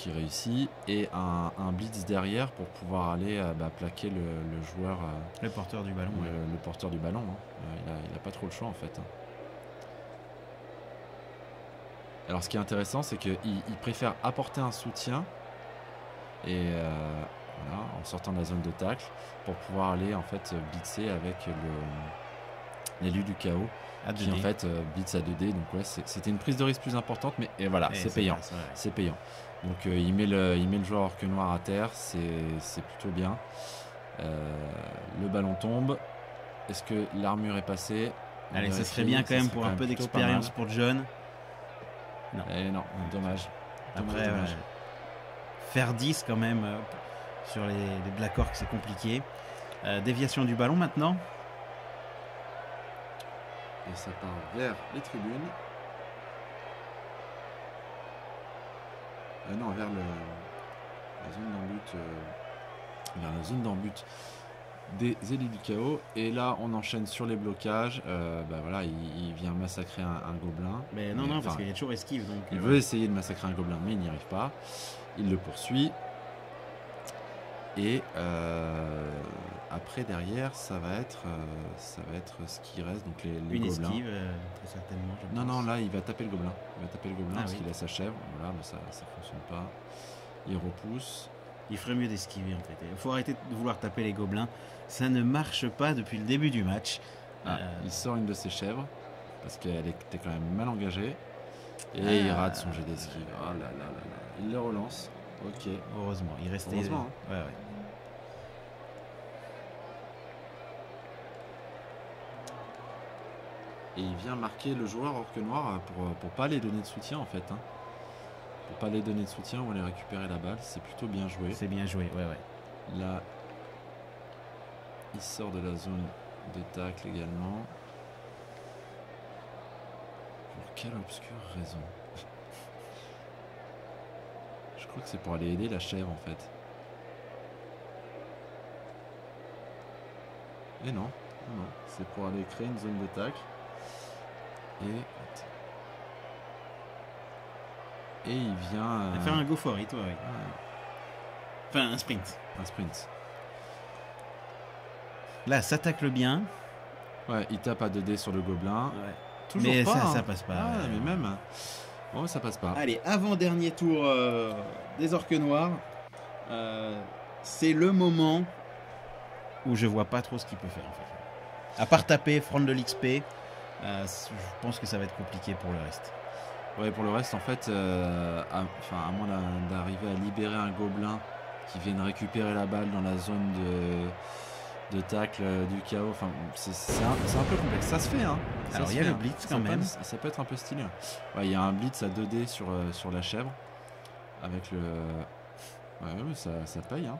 il réussit, et un blitz derrière pour pouvoir aller plaquer le joueur, Le porteur du ballon. Ouais. le porteur du ballon. Hein. Il a pas trop le choix en fait. Hein. Alors ce qui est intéressant, c'est qu'il préfère apporter un soutien et voilà, en sortant de la zone de tacle pour pouvoir aller en fait blitzer avec l'élu du chaos qui en fait blitz à 2D. Donc ouais, c'était une prise de risque plus importante, mais et voilà, c'est payant. C'est payant. Donc il met le joueur orque noir à terre, c'est plutôt bien. Le ballon tombe. Est-ce que l'armure est passée? Allez, ça serait bien quand même pour un peu d'expérience pour John. Non. Et non, dommage. Après, dommage. Faire 10 quand même sur les Black Orcs, c'est compliqué. Déviation du ballon maintenant. Et ça part vers les tribunes. Non, vers la zone d'en-but. Vers la zone d'en-but des élites du chaos. Et là, on enchaîne sur les blocages. Voilà, il vient massacrer un gobelin. Mais non, parce qu'il est toujours esquive. Donc, il veut essayer de massacrer un gobelin, mais il n'y arrive pas. Il le poursuit. Et après, derrière, ça va être ce qui reste. Donc les une gobelins. Esquive, très certainement. Non, là, il va taper le gobelin. Parce qu'il a sa chèvre. Voilà, mais ça ne fonctionne pas. Il repousse. Il ferait mieux d'esquiver en fait. Il faut arrêter de vouloir taper les gobelins. Ça ne marche pas depuis le début du match. Il sort une de ses chèvres parce qu'elle était quand même mal engagée. Et il rate son jet d'esquive. Oh là. Il le relance. Ok. Heureusement, il restait. Heureusement. Ouais. Et il vient marquer le joueur orque noir pour pas les donner de soutien en fait. Hein. Pour pas les donner de soutien ou aller récupérer la balle, c'est plutôt bien joué. C'est bien joué, ouais. Là, il sort de la zone de tacle également. Pour quelle obscure raison? Je crois que c'est pour aller aider la chèvre en fait. Et non, c'est pour aller créer une zone de tacle. Et il vient faire un go for it, ouais. Enfin, un sprint. Là, ça tacle bien. Ouais, il tape à 2D sur le gobelin. Ouais. Toujours mais pas. Ça passe pas. Mais même. Bon, ça passe pas. Allez, avant-dernier tour des orques noirs. C'est le moment où je vois pas trop ce qu'il peut faire en fait. À part taper, prendre de l'XP, je pense que ça va être compliqué pour le reste. Ouais, pour le reste, en fait, à moins d'arriver à libérer un gobelin qui vienne récupérer la balle dans la zone de tacle du chaos, enfin, c'est un peu complexe. Ça se fait, hein. Alors, il y a le blitz quand même. Ça peut être un peu stylé. Ouais, il y a un blitz à 2D sur la chèvre. Avec le... Ouais, ça paye, hein.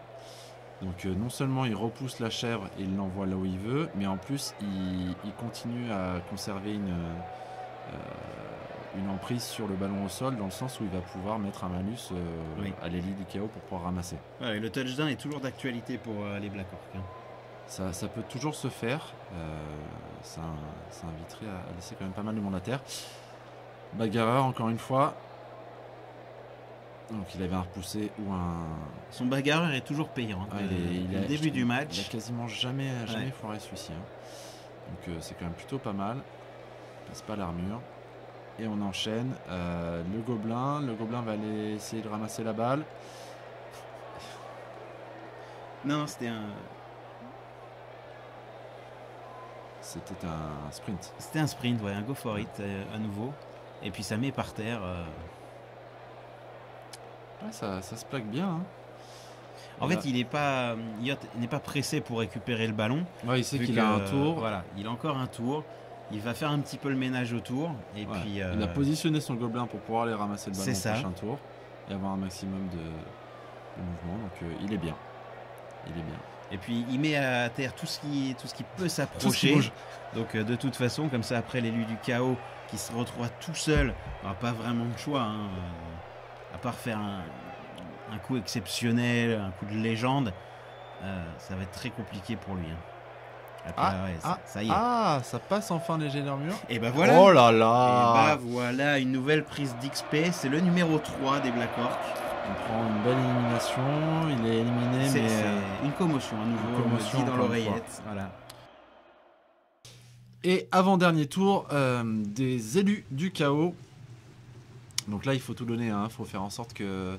Donc non seulement il repousse la chèvre et il l'envoie là où il veut, mais en plus il continue à conserver une emprise sur le ballon au sol, dans le sens où il va pouvoir mettre un malus à l'élite du chaos pour pouvoir ramasser. Ouais, le touchdown est toujours d'actualité pour les Black Orcs. Hein. Ça peut toujours se faire. Ça inviterait à laisser quand même pas mal de monde à terre. Bagarreur encore une fois. Donc il avait un repoussé ou un... Son bagarreur est toujours payant. Hein. Le début du match. Il a quasiment jamais foiré celui-ci. Hein. Donc c'est quand même plutôt pas mal. Il passe pas l'armure. Et on enchaîne. Le gobelin va aller essayer de ramasser la balle. Non, c'était un... C'était un sprint. C'était un sprint, ouais, un go for it à nouveau. Et puis ça met par terre... Ouais, ça se plaque bien. Hein. En fait, il n'est pas pressé pour récupérer le ballon. Ouais, il sait qu'il a un tour. Voilà, il a encore un tour. Il va faire un petit peu le ménage autour. Et puis, il a positionné son gobelin pour pouvoir aller ramasser le ballon au prochain tour et avoir un maximum de mouvement. Donc il est bien. Et puis il met à terre tout ce qui peut s'approcher. Donc de toute façon, comme ça, après l'élu du chaos qui se retrouve tout seul, il n'aura pas vraiment de choix. Hein. À part faire un coup exceptionnel, un coup de légende, ça va être très compliqué pour lui. Hein. Après, ça y est. Ah, ça passe enfin léger d'armure. Et bah voilà. Oh là là. Et bah voilà, une nouvelle prise d'XP. C'est le numéro 3 des Black Orcs. Il prend une belle élimination, il est éliminé, C'est mais une commotion à nouveau, commotion, on me dit dans encore une l'oreillette. Voilà. Et avant-dernier tour des élus du chaos. Donc là, il faut tout donner, il faut faire en sorte que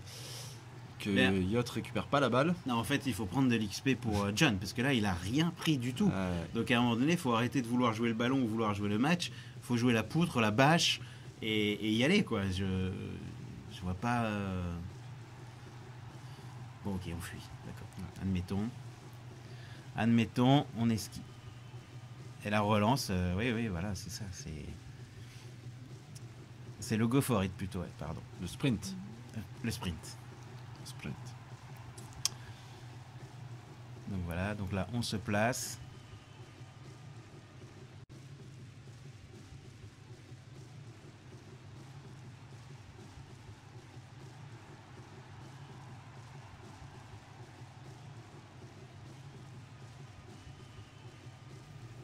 Yacht récupère pas la balle. Non, en fait, il faut prendre de l'XP pour John, parce que là, il a rien pris du tout. Donc à un moment donné, il faut arrêter de vouloir jouer le ballon ou vouloir jouer le match. Il faut jouer la poutre, la bâche et y aller, quoi. Je vois pas... Bon, ok, on fuit, d'accord. Admettons, on esquive. Et la relance, oui, voilà, c'est ça, c'est le go for it plutôt, ouais, pardon. Le sprint. Le sprint. Donc voilà, donc là, on se place.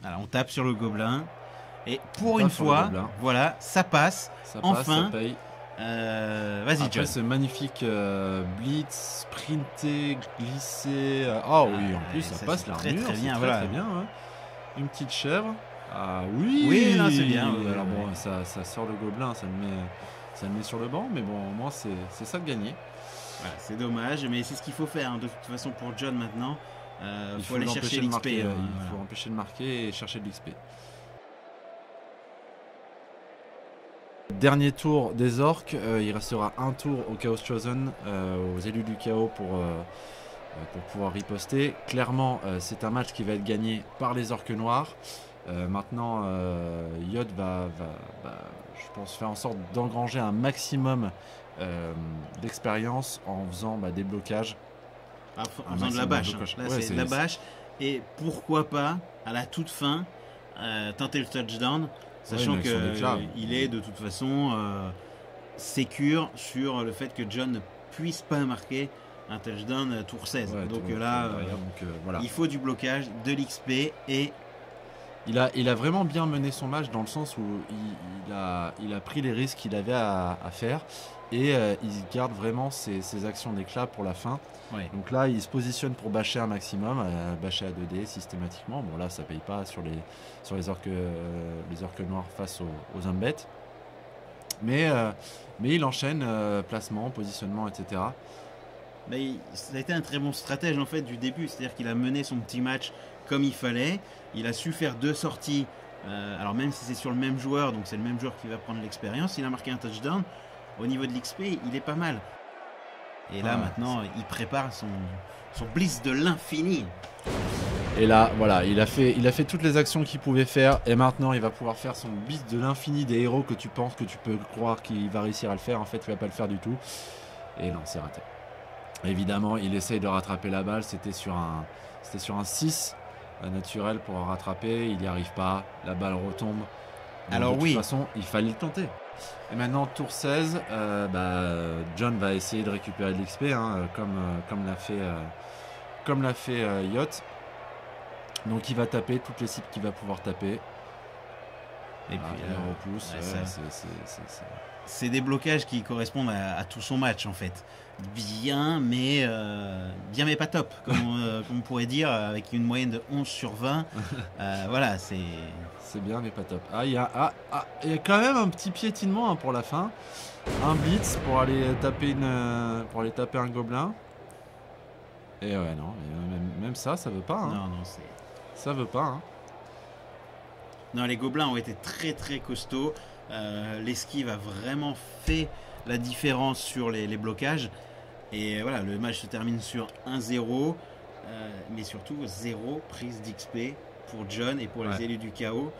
Voilà, on tape sur le gobelin. Et pour une fois, voilà, ça passe. Enfin, ça paye. Vas-y, John. C'est magnifique. Blitz, sprinter, glisser. Oui, en plus, ça passe l'armure. Très bien, voilà. Très bien. Une petite chèvre. Ah oui. Oui, non, c'est bien. Alors bon, ça sort le gobelin, ça le met sur le banc, mais bon, au moins c'est ça de gagner. Voilà, c'est dommage, mais c'est ce qu'il faut faire. De toute façon, pour John maintenant, il faut aller chercher l'XP. Il faut empêcher de marquer et chercher de l'XP. Dernier tour des orques, il restera un tour au Chaos Chosen, aux élus du chaos pour pouvoir riposter. Clairement, c'est un match qui va être gagné par les orques noirs. Maintenant, Yod va, je pense, faire en sorte d'engranger un maximum d'expérience en faisant des blocages. En faisant de la bâche. Là, c'est de la bâche. Et pourquoi pas, à la toute fin, tenter le touchdown. Sachant qu'il est de toute façon sécure sur le fait que John ne puisse pas marquer un touchdown tour 16. Donc là, voilà. Il faut du blocage, de l'XP et... Il a vraiment bien mené son match dans le sens où il a pris les risques qu'il avait à faire et il garde vraiment ses actions d'éclat pour la fin. Ouais. Donc là, il se positionne pour bâcher un maximum, bâcher à 2D systématiquement. Bon là, ça paye pas sur les orques noirs face aux hommes bêtes. Mais il enchaîne placement, positionnement, etc. Ça a été un très bon stratège en fait du début. C'est-à-dire qu'il a mené son petit match comme il fallait. Il a su faire 2 sorties. Alors même si c'est sur le même joueur, donc c'est le même joueur qui va prendre l'expérience, il a marqué un touchdown. Au niveau de l'XP, il est pas mal. Et là maintenant, il prépare son blitz de l'infini. Et là, voilà, il a fait toutes les actions qu'il pouvait faire. Et maintenant, il va pouvoir faire son blitz de l'infini des héros que tu penses que tu peux croire qu'il va réussir à le faire. En fait, il va pas le faire du tout. Et non, c'est raté. Évidemment, il essaye de rattraper la balle. C'était sur un 6 naturel pour rattraper. Il n'y arrive pas. La balle retombe. Donc, alors de toute façon, il fallait le tenter. Et maintenant, tour 16, John va essayer de récupérer de l'XP, comme l'a fait Yacht. Donc il va taper toutes les cibles qu'il va pouvoir taper. Et puis il repousse. C'est des blocages qui correspondent à tout son match en fait. Bien mais pas top, comme on pourrait dire, avec une moyenne de 11 sur 20. Voilà, c'est bien mais pas top. Il y a quand même un petit piétinement pour la fin. Un blitz pour aller taper un gobelin. Et ouais, non, même ça veut pas. Non, ça veut pas. Non, les gobelins ont été très très costauds. L'esquive a vraiment fait la différence sur les blocages. Et voilà, le match se termine sur 1-0. Mais surtout 0 prise d'XP pour John et pour les élus du chaos.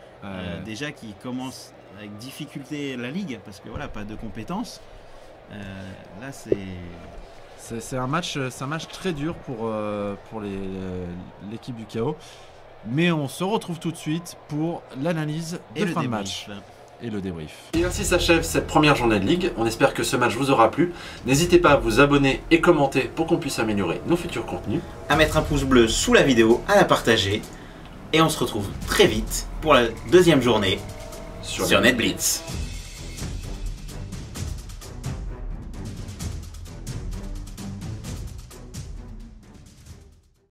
Déjà qui commencent avec difficulté la ligue parce que voilà, pas de compétences. Là c'est un match très dur pour l'équipe du chaos. Mais on se retrouve tout de suite pour l'analyse de fin de match et le débrief. Et ainsi s'achève cette première journée de ligue. On espère que ce match vous aura plu. N'hésitez pas à vous abonner et commenter pour qu'on puisse améliorer nos futurs contenus. À mettre un pouce bleu sous la vidéo, à la partager. Et on se retrouve très vite pour la deuxième journée sur NetBlitz.